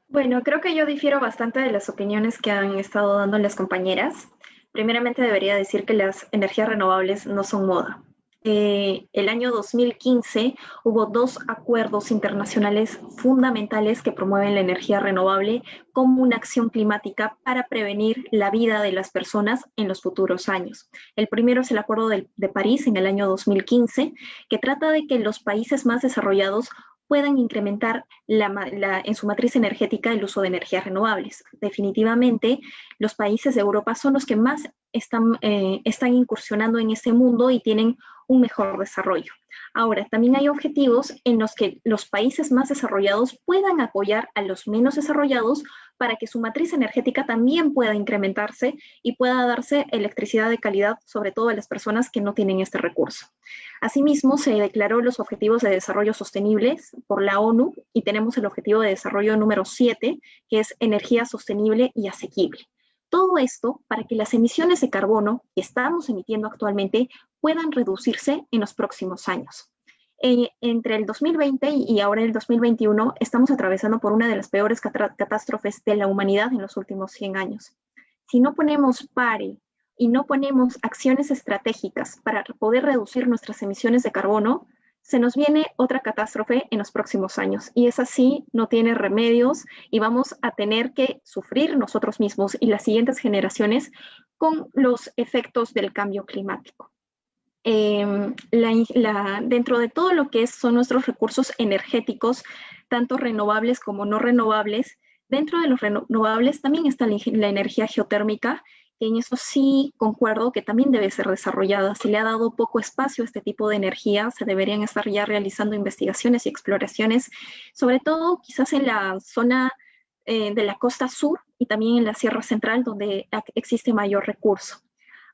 Bueno, creo que yo difiero bastante de las opiniones que han estado dando las compañeras. Primeramente debería decir que las energías renovables no son moda. El año 2015 hubo 2 acuerdos internacionales fundamentales que promueven la energía renovable como una acción climática para prevenir la vida de las personas en los futuros años. El primero es el Acuerdo de París en el año 2015, que trata de que los países más desarrollados puedan incrementar en su matriz energética el uso de energías renovables. Definitivamente, los países de Europa son los que más están incursionando en este mundo y tienen un mejor desarrollo. Ahora, también hay objetivos en los que los países más desarrollados puedan apoyar a los menos desarrollados para que su matriz energética también pueda incrementarse y pueda darse electricidad de calidad, sobre todo a las personas que no tienen este recurso. Asimismo, se declaró los Objetivos de Desarrollo Sostenibles por la ONU y tenemos el Objetivo de Desarrollo número 7, que es energía sostenible y asequible. Todo esto para que las emisiones de carbono que estamos emitiendo actualmente puedan reducirse en los próximos años. Entre el 2020 y ahora el 2021 estamos atravesando por una de las peores catástrofes de la humanidad en los últimos 100 años. Si no ponemos pare y no ponemos acciones estratégicas para poder reducir nuestras emisiones de carbono, se nos viene otra catástrofe en los próximos años. Y es así, no tiene remedios y vamos a tener que sufrir nosotros mismos y las siguientes generaciones con los efectos del cambio climático. Dentro de todo lo que son nuestros recursos energéticos, tanto renovables como no renovables, dentro de los renovables también está la energía geotérmica, que en eso sí concuerdo que también debe ser desarrollada. Se le ha dado poco espacio a este tipo de energía, se deberían estar ya realizando investigaciones y exploraciones, sobre todo quizás en la zona de la costa sur y también en la Sierra Central, donde existe mayor recurso.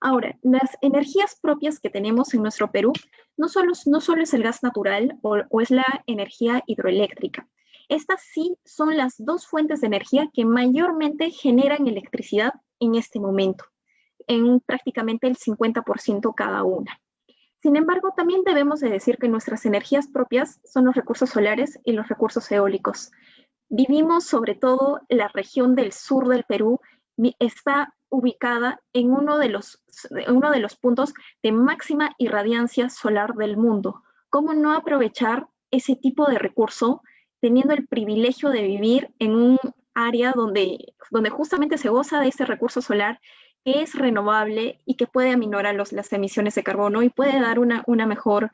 Ahora, las energías propias que tenemos en nuestro Perú no solo es el gas natural o es la energía hidroeléctrica. Estas sí son las 2 fuentes de energía que mayormente generan electricidad en este momento, en prácticamente el 50% cada una. Sin embargo, también debemos de decir que nuestras energías propias son los recursos solares y los recursos eólicos. Vivimos sobre todo la región del sur del Perú, está ubicada en uno de los puntos de máxima irradiancia solar del mundo. ¿Cómo no aprovechar ese tipo de recurso teniendo el privilegio de vivir en un área donde justamente se goza de este recurso solar que es renovable y que puede aminorar las emisiones de carbono y puede dar una mejor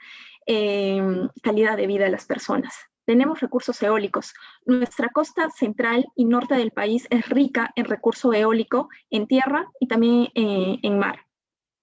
calidad de vida a las personas? Tenemos recursos eólicos. Nuestra costa central y norte del país es rica en recurso eólico en tierra y también en mar.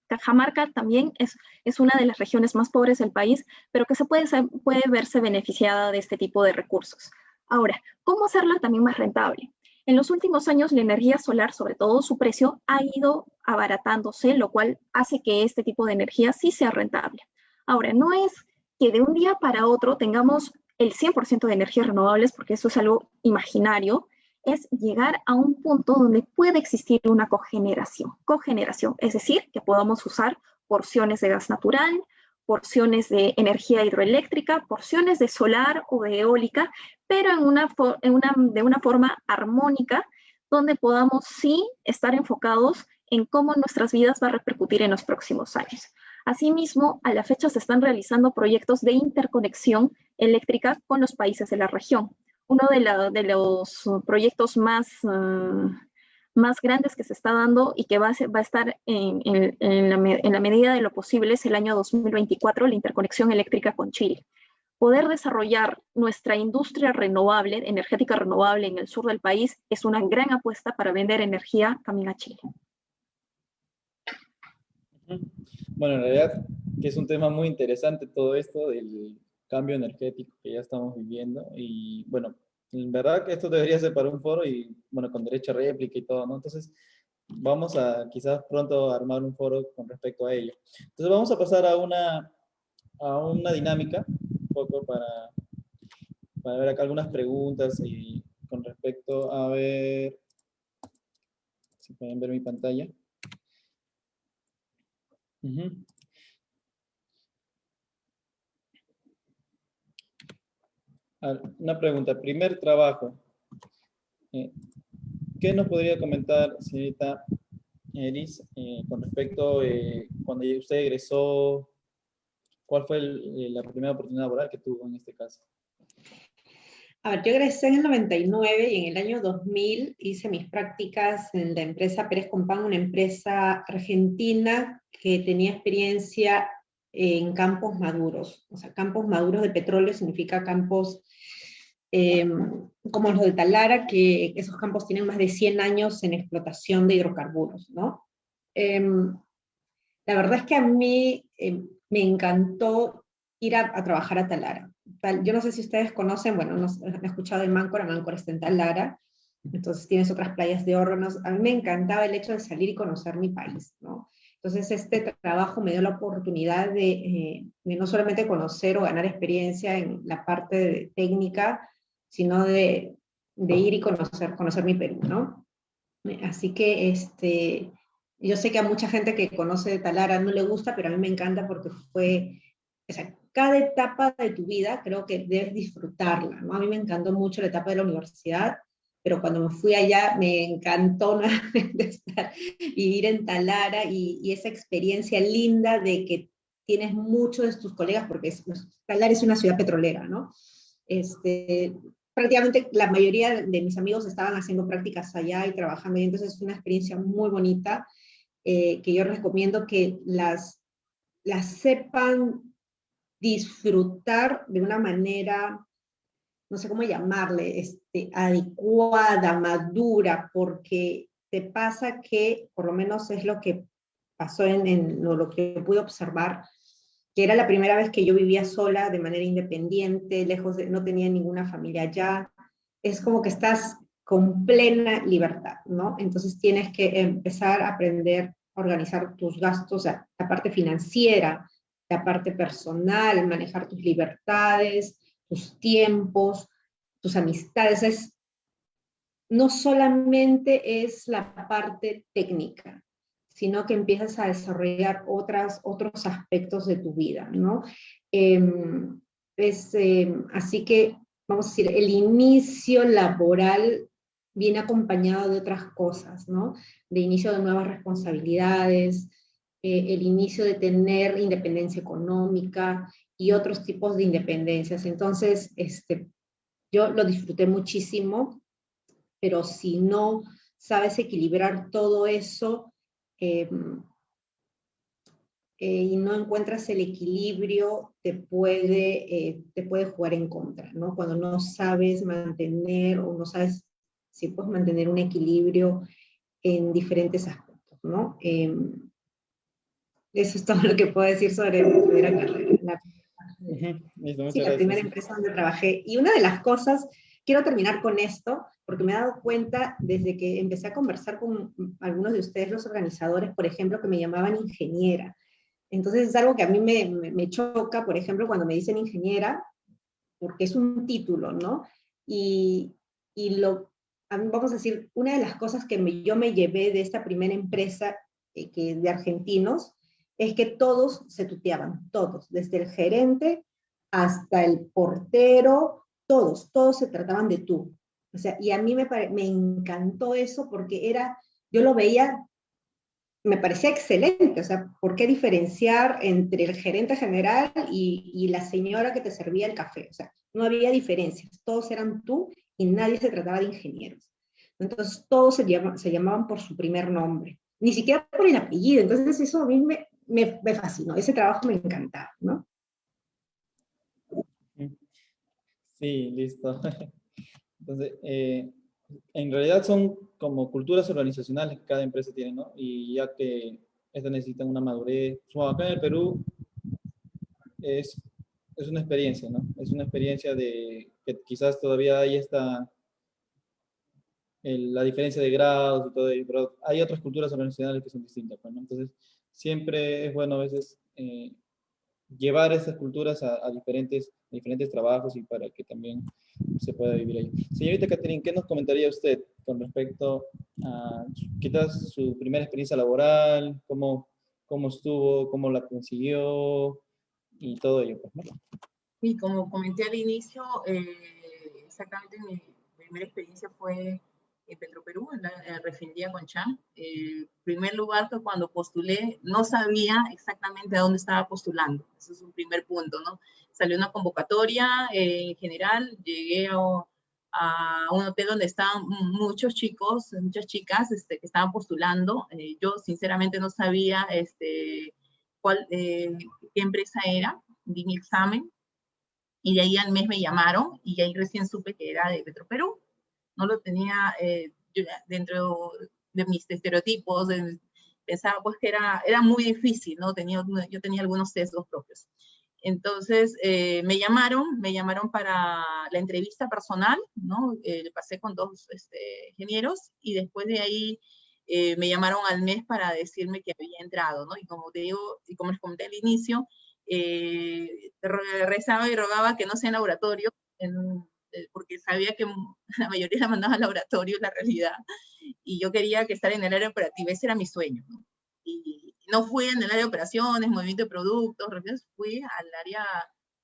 Cajamarca también es una de las regiones más pobres del país, pero que puede verse beneficiada de este tipo de recursos. Ahora, ¿cómo hacerla también más rentable? En los últimos años, la energía solar, sobre todo su precio, ha ido abaratándose, lo cual hace que este tipo de energía sí sea rentable. Ahora, no es que de un día para otro tengamos el 100% de energías renovables, porque eso es algo imaginario. es llegar a un punto donde puede existir una cogeneración, es decir, que podamos usar porciones de gas natural, porciones de energía hidroeléctrica, porciones de solar o de eólica, pero de una forma armónica, donde podamos sí estar enfocados en cómo nuestras vidas va a repercutir en los próximos años. Asimismo, a la fecha se están realizando proyectos de interconexión eléctrica con los países de la región. Uno de los proyectos más grandes que se está dando y que va a estar en la medida de lo posible es el año 2024, la interconexión eléctrica con Chile. Poder desarrollar nuestra industria renovable, energética renovable en el sur del país, es una gran apuesta para vender energía camino a Chile. Bueno, en realidad que es un tema muy interesante todo esto del cambio energético que ya estamos viviendo, y bueno, en verdad que esto debería ser para un foro y bueno, con derecho a réplica y todo, ¿no? Entonces vamos a quizás pronto armar un foro con respecto a ello. Entonces vamos a pasar a una dinámica, un poco para ver acá algunas preguntas y con respecto a ver si pueden ver mi pantalla. Una pregunta, primer trabajo. ¿Qué nos podría comentar, señorita Eris, con respecto cuando usted egresó? ¿Cuál fue la primera oportunidad laboral que tuvo en este caso? A ver, yo egresé en el 99 y en el año 2000 hice mis prácticas en la empresa Pérez Compán, una empresa argentina que tenía experiencia en campos maduros. O sea, campos maduros de petróleo significa campos como los de Talara, que esos campos tienen más de 100 años en explotación de hidrocarburos, ¿no? La verdad es que a mí me encantó ir a trabajar a Talara. Yo no sé si ustedes conocen, bueno, no han escuchado de Máncora. Máncora está en Talara, entonces tienes otras playas de órganos. A mí me encantaba el hecho de salir y conocer mi país, ¿no? Entonces este trabajo me dio la oportunidad de no solamente conocer o ganar experiencia en la parte técnica, sino de ir y conocer mi Perú, ¿no? Así que yo sé que a mucha gente que conoce de Talara no le gusta, pero a mí me encanta porque fue, o sea, cada etapa de tu vida creo que debes disfrutarla, ¿no? A mí me encantó mucho la etapa de la universidad, pero cuando me fui allá me encantó nuevamente vivir en Talara y esa experiencia linda de que tienes muchos de tus colegas, porque Talara es una ciudad petrolera, ¿no? Prácticamente la mayoría de mis amigos estaban haciendo prácticas allá y trabajando, y entonces es una experiencia muy bonita que yo recomiendo que las sepan disfrutar de una manera, no sé cómo llamarle, adecuada, madura, porque te pasa que, por lo menos es lo que pasó en lo que pude observar, que era la primera vez que yo vivía sola, de manera independiente, no tenía ninguna familia allá. Es como que estás con plena libertad, ¿no? Entonces tienes que empezar a aprender a organizar tus gastos, la parte financiera, la parte personal, manejar tus libertades, tus tiempos, tus amistades. No solamente es la parte técnica, sino que empiezas a desarrollar otros aspectos de tu vida, ¿no? Así que, vamos a decir, el inicio laboral viene acompañado de otras cosas, ¿no? De inicio de nuevas responsabilidades, el inicio de tener independencia económica y otros tipos de independencias. Entonces, yo lo disfruté muchísimo, pero si no sabes equilibrar todo eso, y no encuentras el equilibrio, te puede jugar en contra, ¿no? Cuando no sabes mantener o no sabes si puedes mantener un equilibrio en diferentes aspectos, ¿no? Eso es todo lo que puedo decir sobre mi primera carrera. La primera empresa donde trabajé. Y una de las cosas, quiero terminar con esto, porque me he dado cuenta desde que empecé a conversar con algunos de ustedes, los organizadores, por ejemplo, que me llamaban ingeniera. Entonces es algo que a mí me choca, por ejemplo, cuando me dicen ingeniera, porque es un título, ¿no? A vamos a decir, una de las cosas que yo me llevé de esta primera empresa de argentinos, es que todos se tuteaban, todos, desde el gerente hasta el portero, todos se trataban de tú. O sea, y a mí me encantó eso porque yo lo veía, me parecía excelente. O sea, ¿por qué diferenciar entre el gerente general y la señora que te servía el café? O sea, no había diferencias, todos eran tú y nadie se trataba de ingenieros. Entonces, todos se llamaban por su primer nombre, ni siquiera por el apellido. Entonces, eso a mí me fascinó, ese trabajo me encantaba, ¿no? Sí, listo. Entonces, en realidad son como culturas organizacionales que cada empresa tiene, ¿no? Y ya que estas necesitan una madurez. Bueno, acá en el Perú es una experiencia, ¿no? Es una experiencia de que quizás todavía hay la diferencia de grados y todo ello, pero hay otras culturas organizacionales que son distintas, pues, ¿no? Entonces, siempre es bueno a veces llevar esas culturas a diferentes trabajos y para que también se pueda vivir ahí. Señorita Catherine, ¿qué nos comentaría usted con respecto a quizás su primera experiencia laboral, cómo estuvo, cómo la consiguió y todo ello, pues, ¿no? Y como comenté al inicio, exactamente mi primera experiencia fue en Petroperú, en la refinería Conchán. En primer lugar, que cuando postulé, no sabía exactamente a dónde estaba postulando. Ese es un primer punto, ¿no? Salió una convocatoria en general, llegué a un hotel donde estaban muchos chicos, muchas chicas que estaban postulando. Yo sinceramente no sabía qué empresa era, di mi examen, y de ahí al mes me llamaron, y ahí recién supe que era de Petroperú. No lo tenía dentro de mis estereotipos, pensaba pues que era muy difícil, ¿no? Yo tenía algunos sesgos propios. Entonces me llamaron para la entrevista personal, ¿no? Pasé con 2 ingenieros, y después de ahí me llamaron al mes para decirme que había entrado, ¿no? Y como te digo, y como les comenté al inicio, rezaba y rogaba que no sea en laboratorio, porque sabía que la mayoría la mandaba al laboratorio, la realidad, y yo quería que estar en el área operativa, ese era mi sueño, ¿no? Y no fui en el área de operaciones, movimiento de productos, fui al área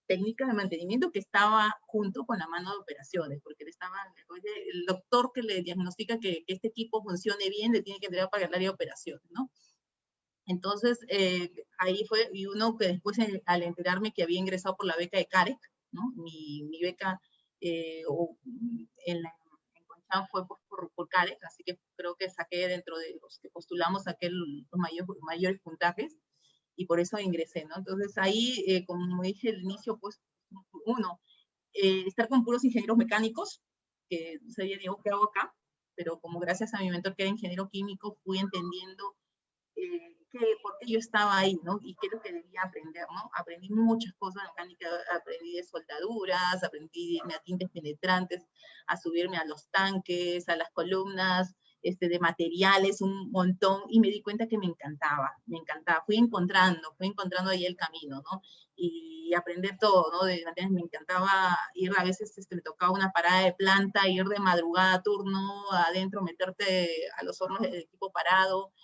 técnica de mantenimiento, que estaba junto con la mano de operaciones, porque el doctor que le diagnostica que este equipo funcione bien, le tiene que entregar para el área de operaciones, ¿no? Entonces, ahí fue, y uno que después, al enterarme que había ingresado por la beca de CAREC, ¿no? Mi beca en Conchán fue por CAREC, así que creo que saqué, dentro de los que postulamos, saqué los mayores puntajes, y por eso ingresé, ¿no? Entonces ahí, como dije al inicio, pues, uno, estar con puros ingenieros mecánicos, que no sabía, digo, ¿qué hago acá? Pero como gracias a mi mentor, que era ingeniero químico, fui entendiendo por qué yo estaba ahí, ¿no? Y qué es lo que debía aprender, ¿no? Aprendí muchas cosas de mecánica, aprendí de soldaduras, aprendí a tintes penetrantes, a subirme a los tanques, a las columnas, de materiales, un montón, y me di cuenta que me encantaba, fui encontrando ahí el camino, ¿no? Y aprender todo, ¿no? Me encantaba ir, a veces me tocaba una parada de planta, ir de madrugada a turno, adentro, meterte a los hornos del equipo parado,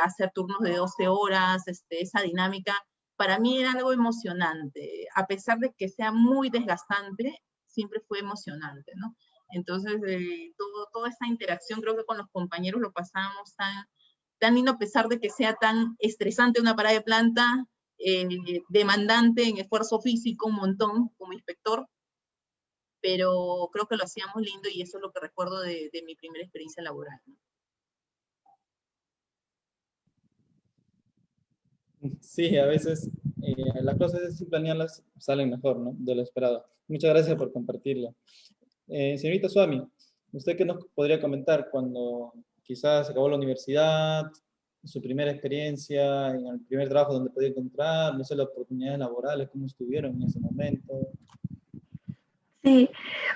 hacer turnos de 12 horas, esa dinámica, para mí era algo emocionante, a pesar de que sea muy desgastante, siempre fue emocionante, ¿no? Entonces, toda esta interacción, creo que con los compañeros lo pasamos tan lindo, a pesar de que sea tan estresante una parada de planta, demandante en esfuerzo físico un montón como inspector, pero creo que lo hacíamos lindo, y eso es lo que recuerdo de mi primera experiencia laboral, ¿no? Sí, a veces las cosas sin planearlas salen mejor, ¿no? De lo esperado. Muchas gracias por compartirlo. Señorita Swami, ¿usted qué nos podría comentar cuando quizás acabó la universidad, su primera experiencia, en el primer trabajo donde podía encontrar, no sé, las oportunidades laborales, cómo estuvieron en ese momento? Sí,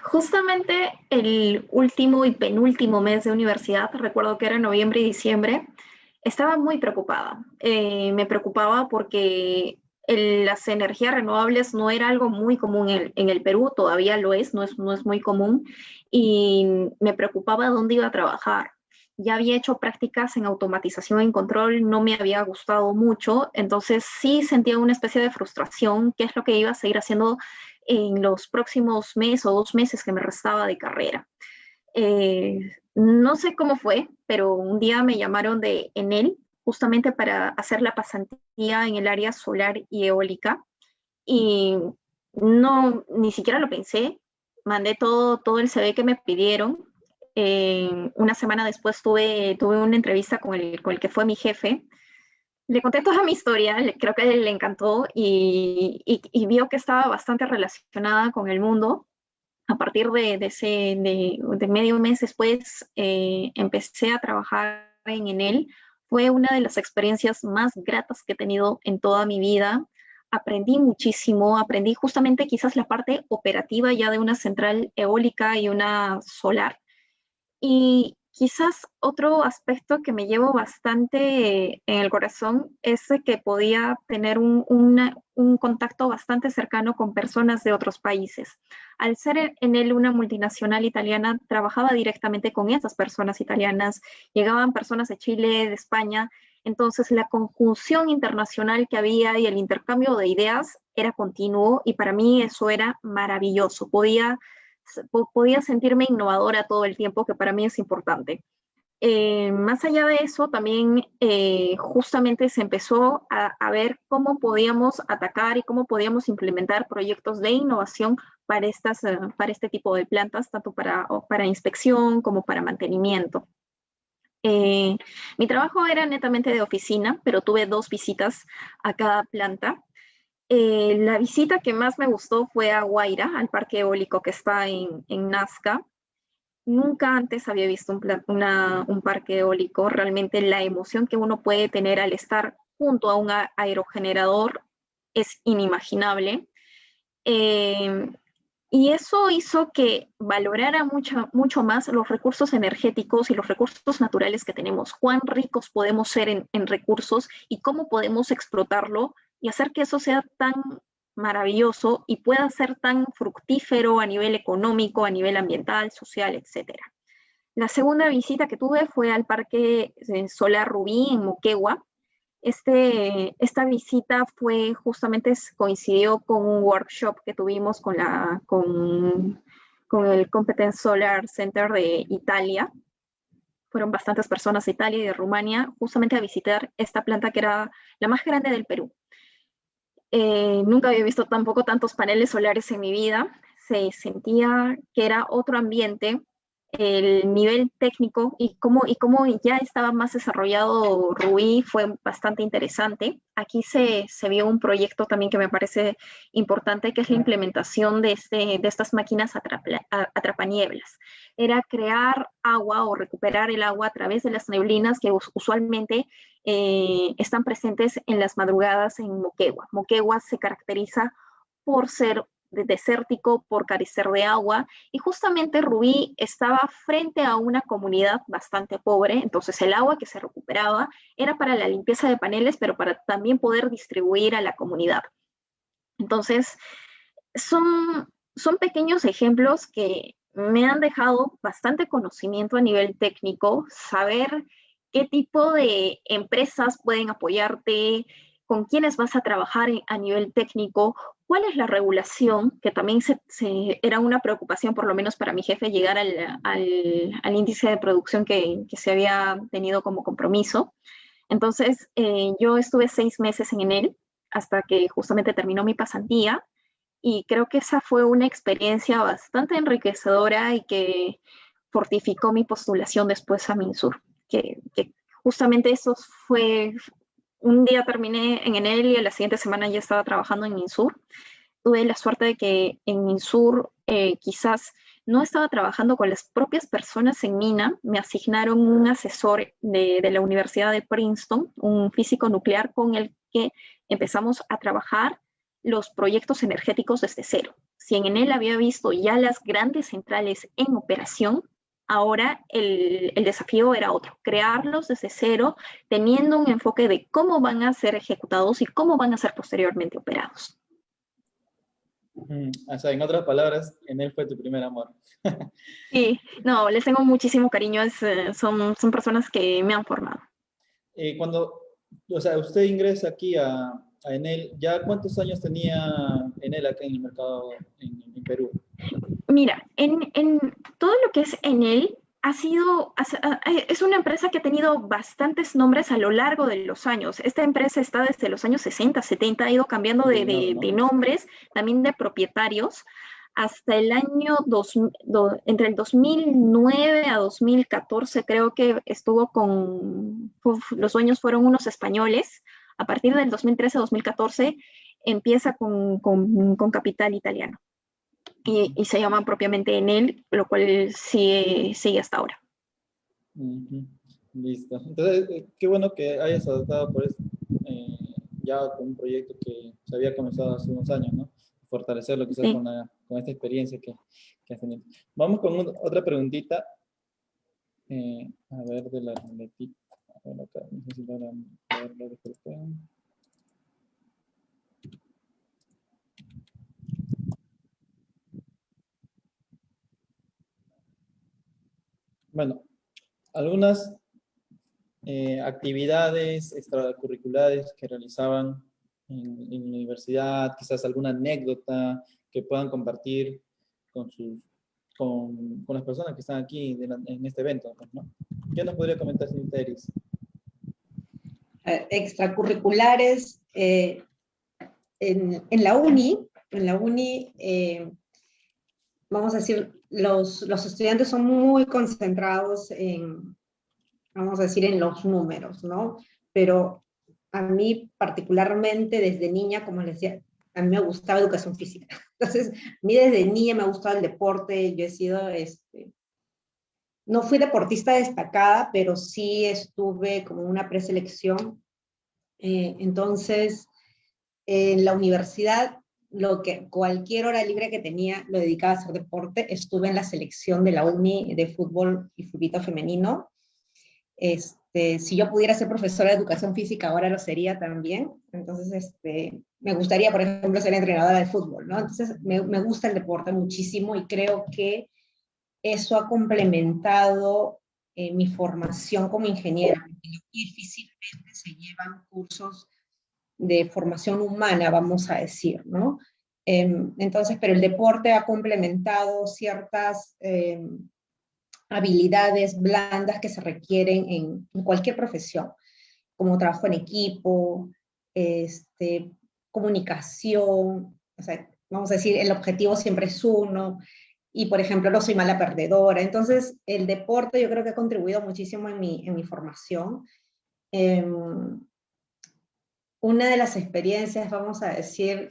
justamente el último y penúltimo mes de universidad, recuerdo que era noviembre y diciembre, estaba muy preocupada. Me preocupaba porque las energías renovables no era algo muy común en el Perú, todavía lo es, no es muy común, y me preocupaba dónde iba a trabajar. Ya había hecho prácticas en automatización y control, no me había gustado mucho, entonces sí sentía una especie de frustración, qué es lo que iba a seguir haciendo en los próximos meses o 2 meses que me restaba de carrera. No sé cómo fue, pero un día me llamaron de Enel justamente para hacer la pasantía en el área solar y eólica y no, ni siquiera lo pensé, mandé todo el CV que me pidieron. Una semana después tuve una entrevista con el que fue mi jefe. Le conté toda mi historia, creo que le encantó y vio que estaba bastante relacionada con el mundo. A partir de medio mes después empecé a trabajar en Enel. Fue una de las experiencias más gratas que he tenido en toda mi vida. Aprendí muchísimo, aprendí justamente quizás la parte operativa ya de una central eólica y una solar. Y quizás otro aspecto que me llevo bastante en el corazón es de que podía tener un contacto bastante cercano con personas de otros países. Al ser en él una multinacional italiana, trabajaba directamente con esas personas italianas, llegaban personas de Chile, de España, entonces la conjunción internacional que había y el intercambio de ideas era continuo y para mí eso era maravilloso. Podía sentirme innovadora todo el tiempo, que para mí es importante. Más allá de eso, también justamente se empezó a ver cómo podíamos atacar y cómo podíamos implementar proyectos de innovación para este tipo de plantas, tanto para inspección como para mantenimiento. Mi trabajo era netamente de oficina, pero tuve 2 visitas a cada planta. La visita que más me gustó fue a Guaira, al parque eólico que está en Nazca. Nunca antes había visto un parque eólico. Realmente la emoción que uno puede tener al estar junto a un aerogenerador es inimaginable. Y eso hizo que valorara mucho más los recursos energéticos y los recursos naturales que tenemos, cuán ricos podemos ser en recursos y cómo podemos explotarlo y hacer que eso sea tan maravilloso y pueda ser tan fructífero a nivel económico, a nivel ambiental, social, etc. La segunda visita que tuve fue al Parque Solar Rubí en Moquegua. Esta visita fue justamente, coincidió con un workshop que tuvimos con el Competence Solar Center de Italia. Fueron bastantes personas de Italia y de Rumania justamente a visitar esta planta que era la más grande del Perú. Nunca había visto tampoco tantos paneles solares en mi vida. Se sentía que era otro ambiente. El nivel técnico y cómo ya estaba más desarrollado Rubí fue bastante interesante. Aquí se vio un proyecto también que me parece importante, que es la implementación de estas máquinas atrapanieblas. Era crear agua o recuperar el agua a través de las neblinas que usualmente están presentes en las madrugadas en Moquegua. Moquegua se caracteriza por ser desértico, por carecer de agua, y justamente Rubí estaba frente a una comunidad bastante pobre, entonces el agua que se recuperaba era para la limpieza de paneles, pero para también poder distribuir a la comunidad. Entonces, son pequeños ejemplos que me han dejado bastante conocimiento a nivel técnico, saber qué tipo de empresas pueden apoyarte, con quiénes vas a trabajar a nivel técnico, cuál es la regulación, que también era una preocupación, por lo menos para mi jefe, llegar al índice de producción que se había tenido como compromiso. Entonces, yo estuve 6 meses en Enel hasta que justamente terminó mi pasantía y creo que esa fue una experiencia bastante enriquecedora y que fortificó mi postulación después a MINSUR, que justamente eso fue. Un día terminé en Enel y a la siguiente semana ya estaba trabajando en MINSUR. Tuve la suerte de que en MINSUR quizás no estaba trabajando con las propias personas en mina, me asignaron un asesor de la Universidad de Princeton, un físico nuclear con el que empezamos a trabajar los proyectos energéticos desde cero. Si en Enel había visto ya las grandes centrales en operación, Ahora el desafío era otro, crearlos desde cero, teniendo un enfoque de cómo van a ser ejecutados y cómo van a ser posteriormente operados. O sea, en otras palabras, Enel fue tu primer amor. Sí, no, les tengo muchísimo cariño, son personas que me han formado. Cuando, o sea, usted ingresa aquí a Enel, ¿ya cuántos años tenía Enel acá en el mercado en Perú? Mira, en todo lo que es Enel, es una empresa que ha tenido bastantes nombres a lo largo de los años. Esta empresa está desde los años 60, 70, ha ido cambiando de nombres, también de propietarios, hasta el año entre el 2009 a 2014, creo que estuvo los dueños fueron unos españoles. A partir del 2013 a 2014 empieza con capital italiano. Y se llaman propiamente Enel, lo cual sigue hasta ahora. Listo. Entonces, qué bueno que hayas adoptado por eso, ya con un proyecto que se había comenzado hace unos años, ¿no? Fortalecerlo quizás Sí. con esta experiencia que has tenido. Vamos con otra preguntita. A ver, de la ruletita. A ver acá, necesito verlo de frente. Bueno, algunas actividades extracurriculares que realizaban en la universidad, quizás alguna anécdota que puedan compartir con las personas que están aquí en este evento, ¿no? ¿Qué nos podría comentar, señorita Iris? Extracurriculares, en la uni, vamos a decir, los estudiantes son muy concentrados vamos a decir, en los números, ¿no? Pero a mí particularmente desde niña, como les decía, a mí me gustaba educación física. Entonces, a mí desde niña me ha gustado el deporte, yo he sido, no fui deportista destacada, pero sí estuve como en una preselección. Entonces, en la universidad, cualquier hora libre que tenía lo dedicaba a hacer deporte. Estuve en la selección de la uni de fútbol y fútbol femenino. Si yo pudiera ser profesora de educación física, ahora lo sería también. Entonces, me gustaría, por ejemplo, ser entrenadora de fútbol, ¿no? Entonces, me gusta el deporte muchísimo y creo que eso ha complementado mi formación como ingeniera. Difícilmente se llevan cursos de formación humana, vamos a decir, ¿no? Entonces, pero el deporte ha complementado ciertas habilidades blandas que se requieren en cualquier profesión, como trabajo en equipo, comunicación, o sea, vamos a decir, el objetivo siempre es uno, y por ejemplo, no soy mala perdedora. Entonces, el deporte yo creo que ha contribuido muchísimo en mi formación. Una de las experiencias, vamos a decir,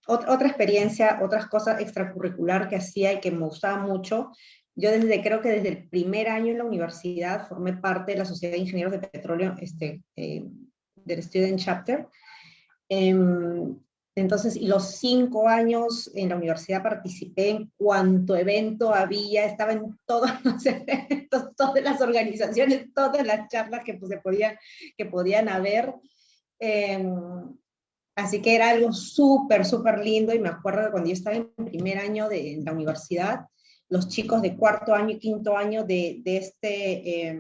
otra experiencia, otras cosas extracurricular que hacía y que me gustaba mucho, yo creo que desde el primer año en la universidad formé parte de la Sociedad de Ingenieros de Petróleo, del Student Chapter. Entonces, y los 5 años en la universidad participé en cuanto evento había, estaba en todos los eventos, todas las organizaciones, todas las charlas que podían haber. Así que era algo súper, súper lindo, y me acuerdo que cuando yo estaba en primer año de la universidad, los chicos de cuarto año y quinto año de este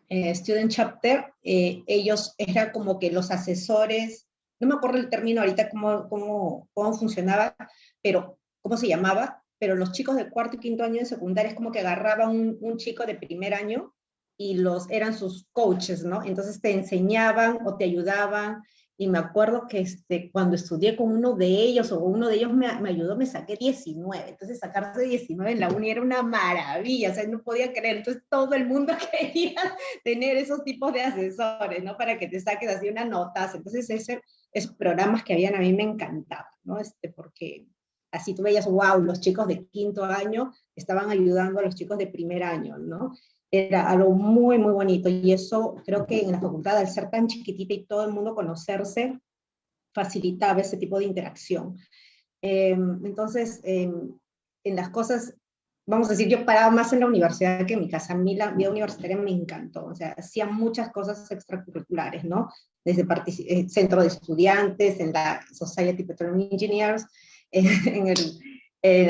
Student Chapter, ellos eran como que los asesores, no me acuerdo el término ahorita cómo funcionaba, pero cómo se llamaba, pero los chicos de cuarto y quinto año de secundaria es como que agarraban un chico de primer año y eran sus coaches, ¿no? Entonces te enseñaban o te ayudaban, y me acuerdo que cuando estudié con uno de ellos, o uno de ellos me ayudó, me saqué 19, entonces sacarse 19 en la uni era una maravilla, o sea, no podía creer, entonces todo el mundo quería tener esos tipos de asesores, ¿no? Para que te saques así una notas. Entonces esos programas que habían a mí me encantaban, ¿no? Porque así tú veías, wow, los chicos de quinto año estaban ayudando a los chicos de primer año, ¿no? Era algo muy, muy bonito, y eso creo que en la facultad, al ser tan chiquitita y todo el mundo conocerse, facilitaba ese tipo de interacción. Entonces, en las cosas vamos a decir, yo paraba más en la universidad que en mi casa. A mí la vida universitaria me encantó, o sea, hacía muchas cosas extracurriculares, ¿no? Desde centro de estudiantes, en la Society Petroleum Engineers, en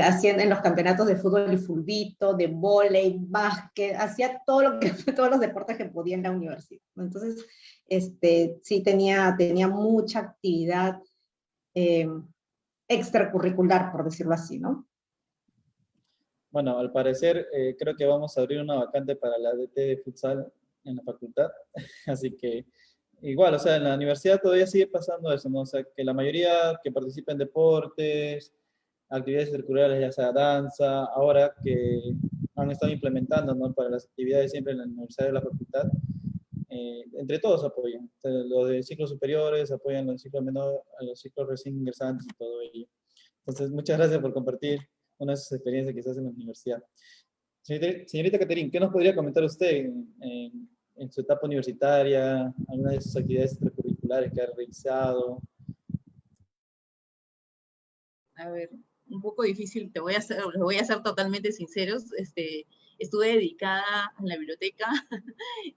haciendo en los campeonatos de fútbol y fulbito, de vóley, básquet, hacía todo lo que, todos los deportes que podía en la universidad. Entonces, sí tenía mucha actividad extracurricular, por decirlo así, ¿no? Bueno, al parecer creo que vamos a abrir una vacante para la DT de futsal en la facultad, así que igual, o sea, en la universidad todavía sigue pasando eso, ¿no? O sea, que la mayoría que participa en deportes, actividades circulares, ya sea danza, ahora que han estado implementando, ¿no? Para las actividades siempre en la universidad de la facultad, entre todos apoyan. O sea, los de ciclos superiores apoyan los ciclos menores, a los ciclos recién ingresantes y todo ello. Entonces, muchas gracias por compartir una de sus experiencias quizás en la universidad. Señorita Caterín, ¿qué nos podría comentar usted en su etapa universitaria, alguna de sus actividades extracurriculares que ha realizado? A ver, un poco difícil, les voy a ser totalmente sinceros. Estuve dedicada a la biblioteca,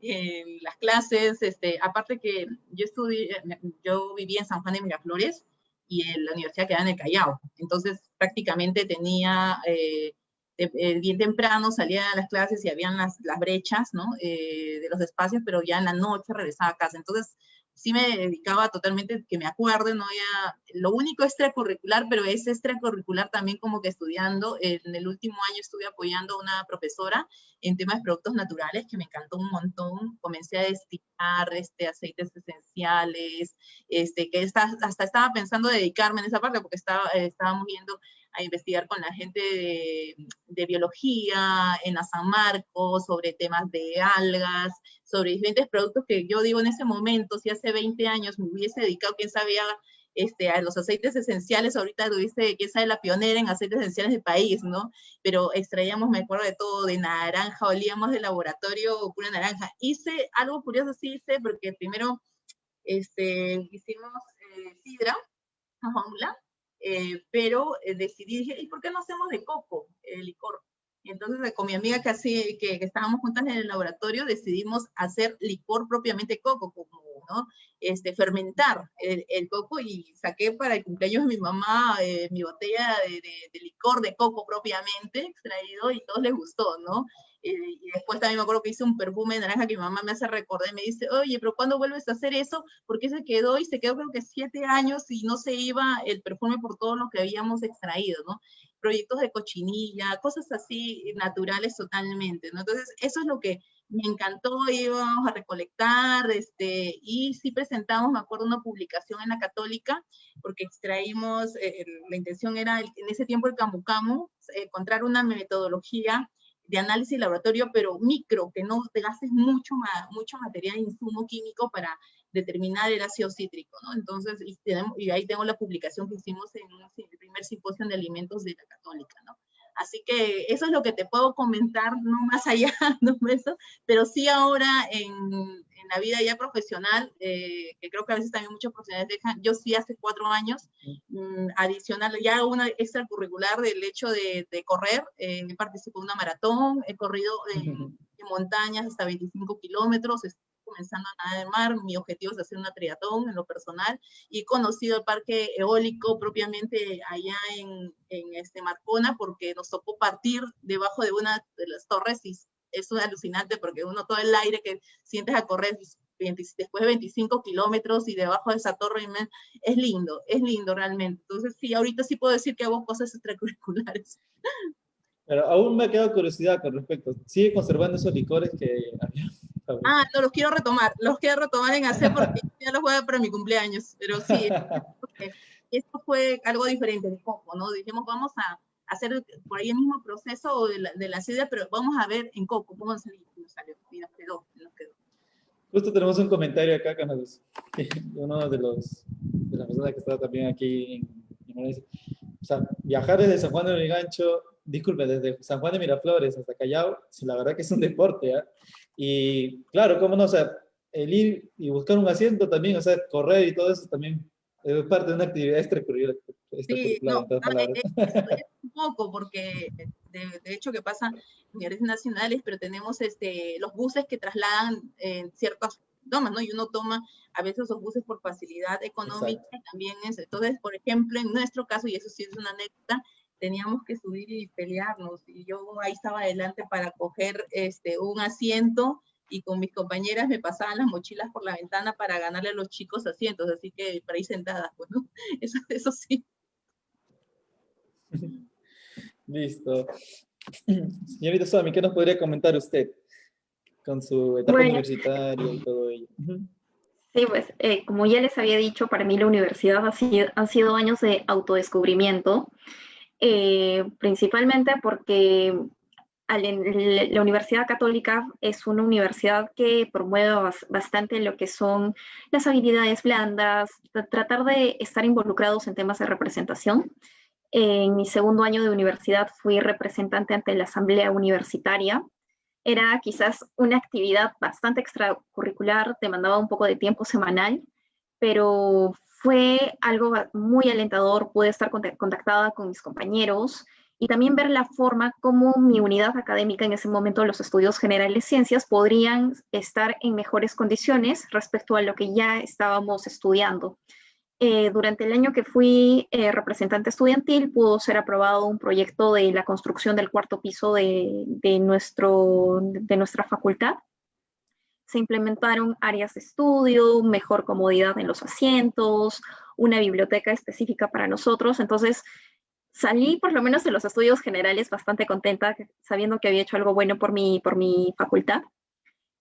en las clases, aparte que yo vivía en San Juan de Miraflores y en la universidad quedaba en el Callao. Entonces, prácticamente tenía, bien temprano salía a las clases y habían las brechas, ¿no? De los espacios, pero ya en la noche regresaba a casa. Entonces, sí me dedicaba totalmente, que me acuerde, no había, lo único extracurricular, pero es extracurricular también como que estudiando. En el último año estuve apoyando a una profesora en temas de productos naturales, que me encantó un montón. Comencé a destilar aceites esenciales, que hasta estaba pensando dedicarme en esa parte, porque estábamos viendo a investigar con la gente de biología en la San Marcos, sobre temas de algas, sobre diferentes productos que yo digo en ese momento, si hace 20 años me hubiese dedicado, quién sabía, a los aceites esenciales, ahorita lo dice, quién sabe, la pionera en aceites esenciales del país, ¿no? Pero extraíamos, me acuerdo de todo, de naranja, olíamos de laboratorio pura naranja. Hice algo curioso, sí hice, porque primero hicimos sidra, ajá, pero decidí, dije, ¿y por qué no hacemos de coco el licor? Y entonces con mi amiga que estábamos juntas en el laboratorio, decidimos hacer licor propiamente coco, como, ¿no? Fermentar el coco, y saqué para el cumpleaños de mi mamá mi botella de licor de coco propiamente extraído, y a todos les gustó, ¿no? Y después también me acuerdo que hice un perfume de naranja que mi mamá me hace recordar y me dice, oye, pero ¿cuándo vuelves a hacer eso? Porque se quedó, y se quedó creo que 7 años y no se iba el perfume por todo lo que habíamos extraído, ¿no? Proyectos de cochinilla, cosas así naturales totalmente, ¿no? Entonces, eso es lo que me encantó. Íbamos a recolectar, y sí presentamos, me acuerdo, una publicación en la Católica, porque extraímos, la intención era, en ese tiempo el Camu Camu, encontrar una metodología de análisis laboratorio, pero micro, que no te gastes mucho material, insumo químico para determinar el ácido cítrico, ¿no? Entonces, y ahí tengo la publicación que hicimos en el primer simposio de alimentos de la Católica, ¿no? Así que eso es lo que te puedo comentar, no más allá, no eso, pero sí ahora en la vida ya profesional, que creo que a veces también muchos profesionales dejan, yo sí hace 4 años, adicional, ya una extracurricular del hecho de correr, participo en una maratón, he corrido en montañas hasta 25 kilómetros, estoy comenzando a nadar de mar, mi objetivo es hacer una triatlón en lo personal, y he conocido el parque eólico propiamente allá en Marcona, porque nos tocó partir debajo de una de las torres, y es alucinante porque uno, todo el aire que sientes a correr después de 25 kilómetros y debajo de esa torre, es lindo realmente. Entonces sí, ahorita sí puedo decir que hago cosas extracurriculares. Pero aún me ha quedado curiosidad con respecto, ¿sigue conservando esos licores que había? No, los quiero retomar en hacer, porque ya los voy a dar para mi cumpleaños, pero sí, esto fue algo diferente de coco, ¿no? Dijimos, vamos a hacer por ahí el mismo proceso de la sidra, pero vamos a ver en coco cómo salió, y nos quedó. Justo tenemos un comentario acá con uno de las personas que estaba también aquí en Malaysia. O sea, viajar desde San Juan de Lurigancho, disculpe, desde San Juan de Miraflores hasta Callao, sí, la verdad que es un deporte, ¿eh? Y claro, cómo no, o sea, el ir y buscar un asiento también, o sea, correr y todo eso también es parte de una actividad extracurricular Sí, extracurricular, no, en todas palabras. es un poco, porque de hecho que pasa en universidades nacionales, pero tenemos los buses que trasladan en ciertas tomas, ¿no? Y uno toma a veces los buses por facilidad económica, Exacto. también es, entonces, por ejemplo, en nuestro caso, y eso sí es una anécdota, teníamos que subir y pelearnos, y yo ahí estaba adelante para coger un asiento, y con mis compañeras me pasaban las mochilas por la ventana para ganarle a los chicos asientos, así que para ir sentadas, pues, ¿no? Eso sí. Listo. Señorita Somi, ¿qué nos podría comentar usted con su etapa Bueno, universitaria y todo ello? sí, pues como ya les había dicho, para mí la universidad han sido años de autodescubrimiento, principalmente porque la Universidad Católica es una universidad que promueve bastante lo que son las habilidades blandas, tratar de estar involucrados en temas de representación. En mi segundo año de universidad fui representante ante la Asamblea Universitaria. Era quizás una actividad bastante extracurricular, demandaba un poco de tiempo semanal, pero fue algo muy alentador. Pude estar contactada con mis compañeros y también ver la forma como mi unidad académica en ese momento, los estudios generales de ciencias, podrían estar en mejores condiciones respecto a lo que ya estábamos estudiando. Durante el año que fui representante estudiantil, pudo ser aprobado un proyecto de la construcción del cuarto piso de nuestra facultad. Se implementaron áreas de estudio, mejor comodidad en los asientos, una biblioteca específica para nosotros. Entonces, salí por lo menos de los estudios generales bastante contenta, sabiendo que había hecho algo bueno por mi facultad.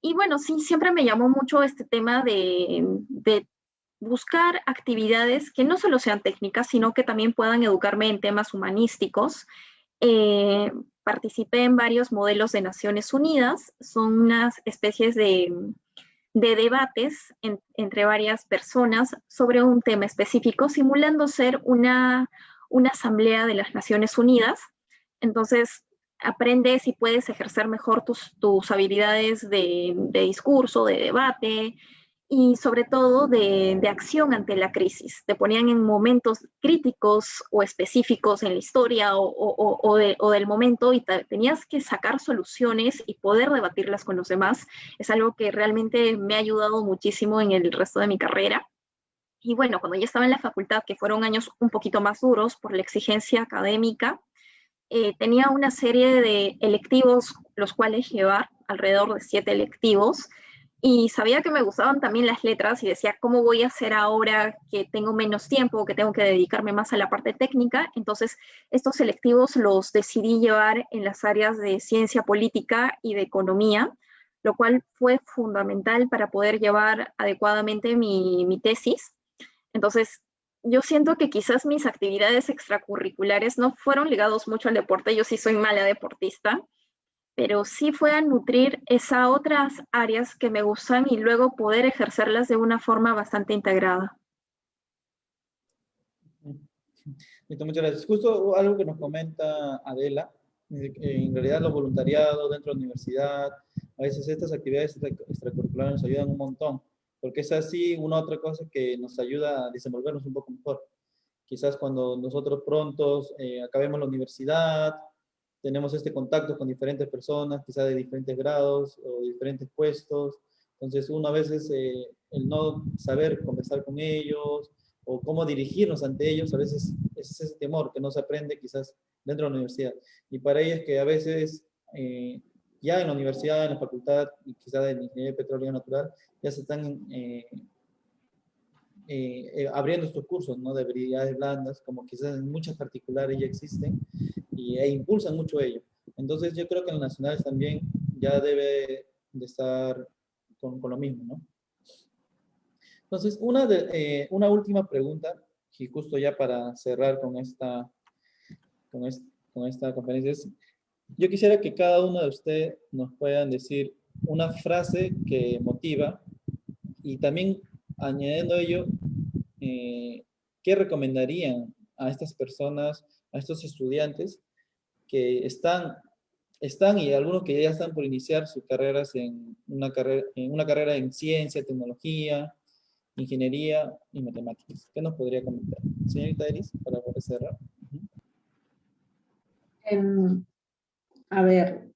Y bueno, sí, siempre me llamó mucho este tema de buscar actividades que no solo sean técnicas, sino que también puedan educarme en temas humanísticos. Eh, Participé en varios modelos de Naciones Unidas, son unas especies de debates entre varias personas sobre un tema específico, simulando ser una asamblea de las Naciones Unidas. Entonces, aprendes y puedes ejercer mejor tus habilidades de discurso, de debate, y sobre todo de acción ante la crisis. Te ponían en momentos críticos o específicos en la historia o del momento y tenías que sacar soluciones y poder debatirlas con los demás. Es algo que realmente me ha ayudado muchísimo en el resto de mi carrera. Y bueno, cuando ya estaba en la facultad, que fueron años un poquito más duros por la exigencia académica, tenía una serie de electivos los cuales llevar, alrededor de 7 electivos, y sabía que me gustaban también las letras y decía, ¿cómo voy a hacer ahora que tengo menos tiempo, que tengo que dedicarme más a la parte técnica? Entonces, estos selectivos los decidí llevar en las áreas de ciencia política y de economía, lo cual fue fundamental para poder llevar adecuadamente mi tesis. Entonces, yo siento que quizás mis actividades extracurriculares no fueron ligados mucho al deporte, yo sí soy mala deportista, pero sí fue a nutrir esas otras áreas que me gustan y luego poder ejercerlas de una forma bastante integrada. Listo, muchas gracias. Justo algo que nos comenta Adela, en realidad los voluntariados dentro de la universidad, a veces estas actividades extracurriculares nos ayudan un montón, porque es así una otra cosa que nos ayuda a desenvolvernos un poco mejor. Quizás cuando nosotros prontos acabemos la universidad, tenemos este contacto con diferentes personas, quizás de diferentes grados o diferentes puestos, entonces uno a veces el no saber conversar con ellos o cómo dirigirnos ante ellos, a veces es ese temor que no se aprende quizás dentro de la universidad. Y para ello es que a veces ya en la universidad, en la facultad, y quizás en Ingeniería de Petróleo Natural, ya se están abriendo estos cursos, ¿no? De habilidades blandas, como quizás en muchas particulares ya existen, e impulsan mucho ello. Entonces yo creo que en las nacionales también ya debe de estar con lo mismo, ¿no? Entonces, una última pregunta, y justo ya para cerrar con esta conferencia, es, yo quisiera que cada uno de ustedes nos puedan decir una frase que motiva y también añadiendo ello, ¿qué recomendarían a estas personas, a estos estudiantes que están y algunos que ya están por iniciar sus carreras en una carrera en ciencia, tecnología, ingeniería y matemáticas? ¿Qué nos podría comentar? señorita Iris, para poder cerrar. A ver,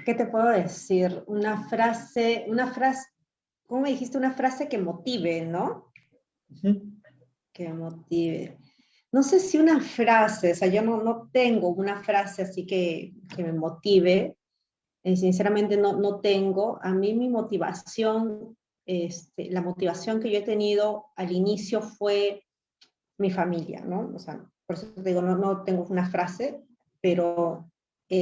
¿qué te puedo decir? Una frase, ¿cómo me dijiste? Una frase que motive, ¿no? Que motive. No sé si una frase, o sea, yo no tengo una frase así que me motive, sinceramente no tengo. A mí mi motivación, la motivación que yo he tenido al inicio fue mi familia, ¿no? O sea, por eso te digo, no tengo una frase, pero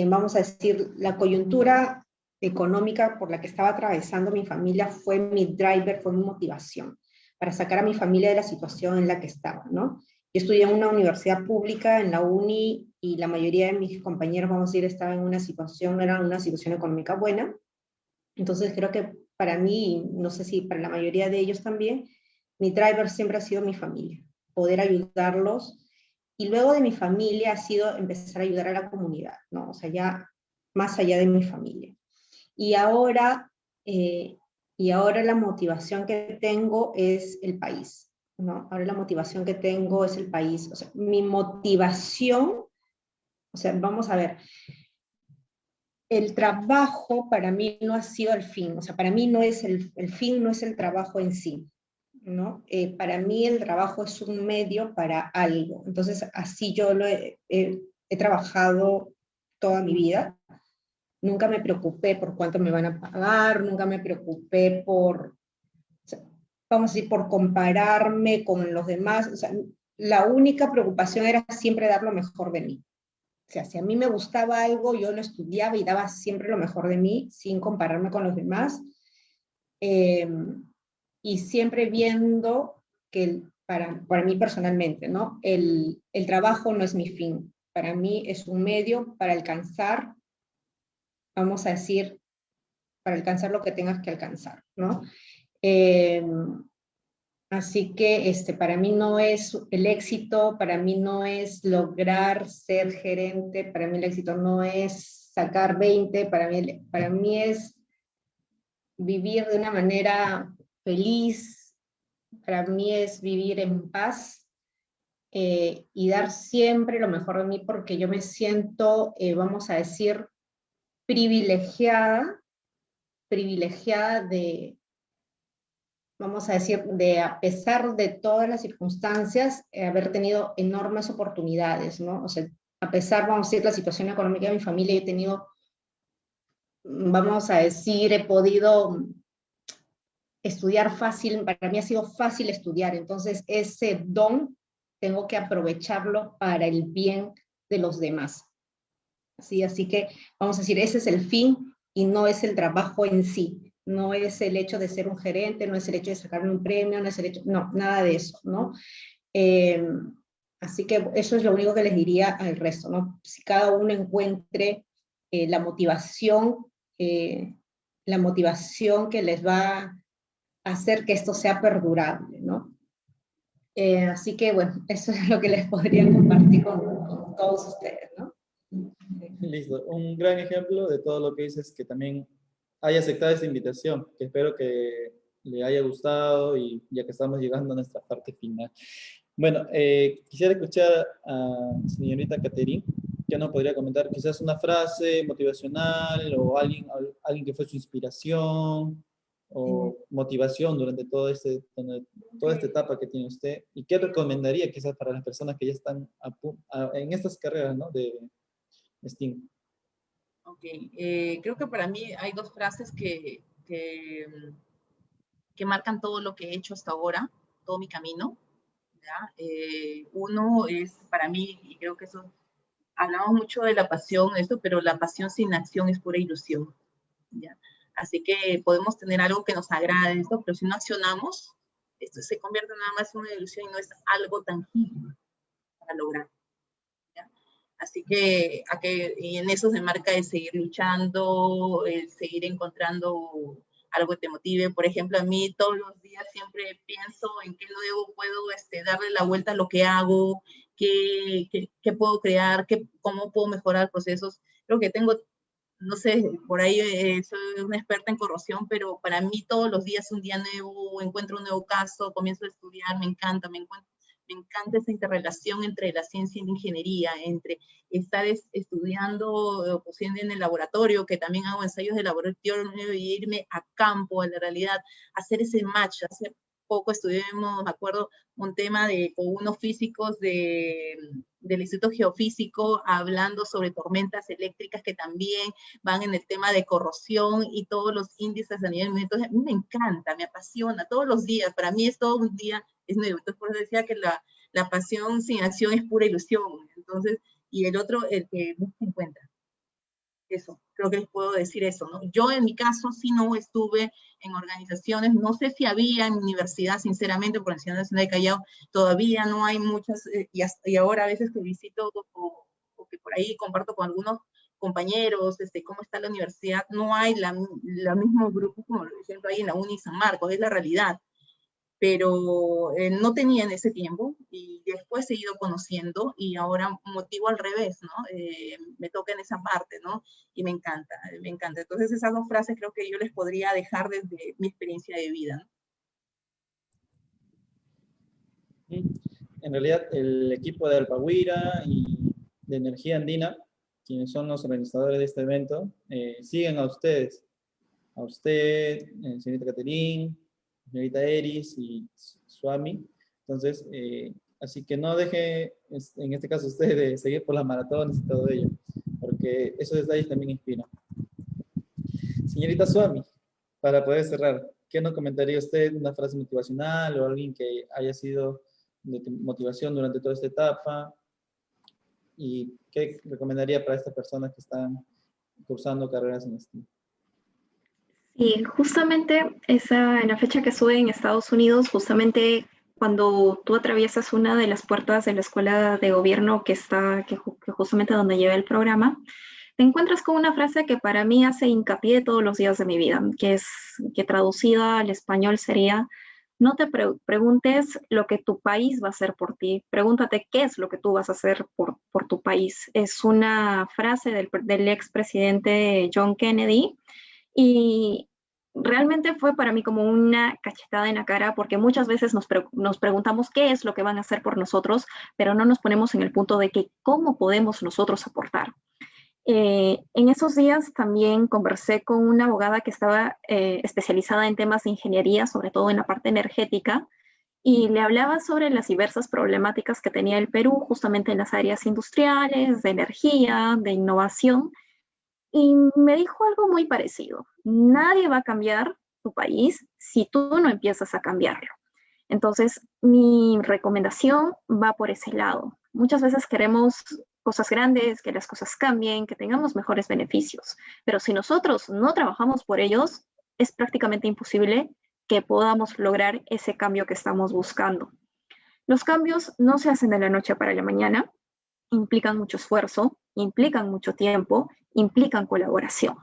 vamos a decir, la coyuntura económica por la que estaba atravesando mi familia fue mi driver, fue mi motivación para sacar a mi familia de la situación en la que estaba, ¿no? Yo estudié en una universidad pública, en la uni, y la mayoría de mis compañeros, vamos a decir, estaban en una situación, no era una situación económica buena. Entonces creo que para mí, no sé si para la mayoría de ellos también, mi driver siempre ha sido mi familia, poder ayudarlos. Y luego de mi familia ha sido empezar a ayudar a la comunidad, ¿no? O sea, ya más allá de mi familia. Y ahora, la motivación que tengo es el país, ¿no? Ahora la motivación que tengo es el país. O sea, mi motivación, o sea, vamos a ver, el trabajo para mí no ha sido el fin, o sea, para mí no es el fin, no es el trabajo en sí, ¿no? Para mí el trabajo es un medio para algo. Entonces, así yo he trabajado toda mi vida. Nunca me preocupé por cuánto me van a pagar, nunca me preocupé por, o sea, vamos a decir, por compararme con los demás. O sea, la única preocupación era siempre dar lo mejor de mí. O sea, si a mí me gustaba algo, yo lo estudiaba y daba siempre lo mejor de mí, sin compararme con los demás. Y siempre viendo que para mí personalmente, ¿no? El trabajo no es mi fin. Para mí es un medio para alcanzar, vamos a decir, para alcanzar lo que tengas que alcanzar, ¿no? Así que para mí no es el éxito, para mí no es lograr ser gerente, para mí el éxito no es sacar 20, para mí es vivir de una manera feliz, para mí es vivir en paz y dar siempre lo mejor de mí porque yo me siento, vamos a decir, privilegiada de, vamos a decir, de a pesar de todas las circunstancias, haber tenido enormes oportunidades, ¿no? O sea, a pesar, vamos a decir, la situación económica de mi familia, he tenido, vamos a decir, he podido estudiar fácil, para mí ha sido fácil estudiar, entonces ese don tengo que aprovecharlo para el bien de los demás. ¿Sí? Así que, vamos a decir, ese es el fin y no es el trabajo en sí. No es el hecho de ser un gerente, no es el hecho de sacarme un premio, no es el hecho, no, nada de eso, ¿no? Así que eso es lo único que les diría al resto, ¿no? Si cada uno encuentre la motivación que les va a hacer que esto sea perdurable, ¿no? Así que, bueno, eso es lo que les podría compartir con todos ustedes, ¿no? Listo, un gran ejemplo de todo lo que dices, que también haya aceptado esta invitación, que espero que le haya gustado y ya que estamos llegando a nuestra parte final. Bueno, quisiera escuchar a señorita Catherine, que nos podría comentar quizás una frase motivacional o alguien que fue su inspiración o motivación durante toda esta etapa que tiene usted, y qué recomendaría quizás para las personas que ya están en estas carreras, ¿no? de STEAM. Ok, creo que para mí hay dos frases que marcan todo lo que he hecho hasta ahora, todo mi camino. ¿Ya? Uno es para mí, y creo que eso, hablamos mucho de la pasión, esto, pero la pasión sin acción es pura ilusión. ¿Ya? Así que podemos tener algo que nos agrade, esto, pero si no accionamos, esto se convierte nada más en una ilusión y no es algo tangible para lograr. ¿Ya? Así que, y en eso se marca el seguir luchando, el seguir encontrando algo que te motive. Por ejemplo, a mí todos los días siempre pienso en qué nuevo puedo darle la vuelta a lo que hago, qué puedo crear, cómo puedo mejorar procesos. Creo que tengo no sé, por ahí soy una experta en corrosión, pero para mí todos los días es un día nuevo, encuentro un nuevo caso, comienzo a estudiar, me encanta esa interrelación entre la ciencia y la ingeniería, entre estar estudiando, posiendo en el laboratorio, que también hago ensayos de laboratorio, y irme a campo, a la realidad, hacer ese match. Hace poco estuvimos, me acuerdo, un tema con unos físicos del Instituto Geofísico hablando sobre tormentas eléctricas que también van en el tema de corrosión y todos los índices a nivel mundial. Entonces, a mí me encanta, me apasiona todos los días. Para mí es todo un día, es nuevo. Entonces, por eso decía que la pasión sin acción es pura ilusión. Entonces, y el otro, el que no se encuentra. Eso, creo que les puedo decir eso, ¿no? Yo en mi caso sí no estuve en organizaciones, no sé si había en mi universidad, sinceramente, por la Universidad Nacional de Callao, todavía no hay muchas, y ahora a veces que visito o que por ahí comparto con algunos compañeros, cómo está la universidad, no hay la mismo grupo como, por ejemplo, hay en la Uni San Marcos, es la realidad. Pero no tenía en ese tiempo y después he ido conociendo y ahora motivo al revés, ¿no? Me toca en esa parte, ¿no? Y me encanta, me encanta. Entonces esas dos frases creo que yo les podría dejar desde mi experiencia de vida, ¿no? En realidad, el equipo de Alpahuira y de Energía Andina, quienes son los organizadores de este evento, siguen a ustedes, a usted, señorita Caterín, señorita Eris y Swami. Entonces, así que no deje, en este caso usted, de seguir por las maratones y todo ello, porque esos detalles también inspiran. Señorita Swami, para poder cerrar, ¿qué nos comentaría usted? ¿Una frase motivacional o alguien que haya sido de motivación durante toda esta etapa? ¿Y qué recomendaría para estas personas que están cursando carreras en STEAM? Y justamente en la fecha que estuve en Estados Unidos, justamente cuando tú atraviesas una de las puertas de la escuela de gobierno que justamente donde llevé el programa, te encuentras con una frase que para mí hace hincapié todos los días de mi vida, que traducida al español sería: no te preguntes lo que tu país va a hacer por ti, pregúntate qué es lo que tú vas a hacer por tu país. Es una frase del expresidente John Kennedy, y realmente fue para mí como una cachetada en la cara, porque muchas veces nos preguntamos qué es lo que van a hacer por nosotros, pero no nos ponemos en el punto de que cómo podemos nosotros aportar. En esos días también conversé con una abogada que estaba especializada en temas de ingeniería, sobre todo en la parte energética, y le hablaba sobre las diversas problemáticas que tenía el Perú, justamente en las áreas industriales, de energía, de innovación, y me dijo algo muy parecido: nadie va a cambiar tu país si tú no empiezas a cambiarlo. Entonces, mi recomendación va por ese lado. Muchas veces queremos cosas grandes, que las cosas cambien, que tengamos mejores beneficios, pero si nosotros no trabajamos por ellos, es prácticamente imposible que podamos lograr ese cambio que estamos buscando. Los cambios no se hacen de la noche para la mañana, implican mucho esfuerzo, implican mucho tiempo, implican colaboración.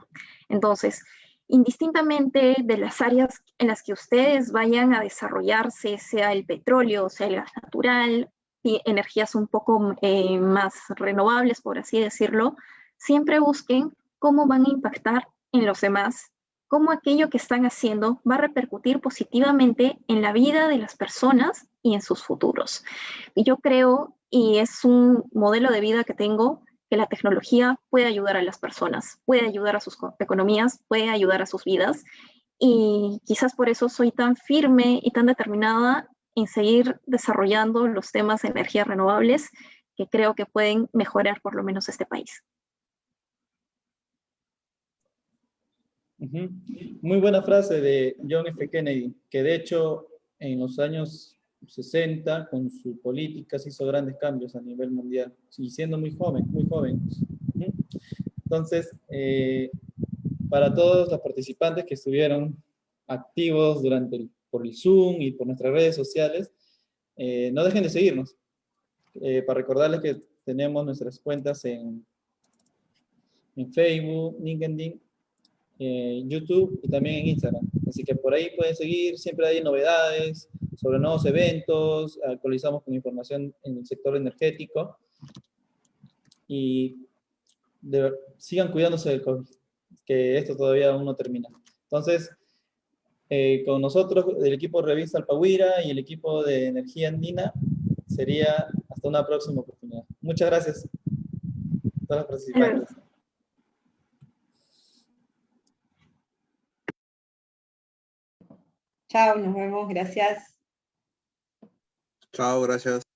Entonces, indistintamente de las áreas en las que ustedes vayan a desarrollarse, sea el petróleo, sea el gas natural, y energías un poco más renovables, por así decirlo, siempre busquen cómo van a impactar en los demás, cómo aquello que están haciendo va a repercutir positivamente en la vida de las personas y en sus futuros. Y yo creo, y es un modelo de vida que tengo, que la tecnología puede ayudar a las personas, puede ayudar a sus economías, puede ayudar a sus vidas, y quizás por eso soy tan firme y tan determinada en seguir desarrollando los temas de energías renovables que creo que pueden mejorar por lo menos este país. Muy buena frase de John F. Kennedy, que de hecho en los años 60 con su política se hizo grandes cambios a nivel mundial, y siendo muy joven, muy joven. Entonces, para todos los participantes que estuvieron activos por el Zoom y por nuestras redes sociales, no dejen de seguirnos. Para recordarles que tenemos nuestras cuentas en Facebook, LinkedIn, YouTube y también en Instagram. Así que por ahí pueden seguir, siempre hay novedades sobre nuevos eventos, actualizamos con información en el sector energético, y sigan cuidándose del COVID. que esto todavía aún no termina. Entonces, con nosotros, del equipo Revista Alpahuira y el equipo de Energía Andina, sería hasta una próxima oportunidad. Muchas gracias a todos los participantes. Chao, nos vemos, gracias. Chao, gracias.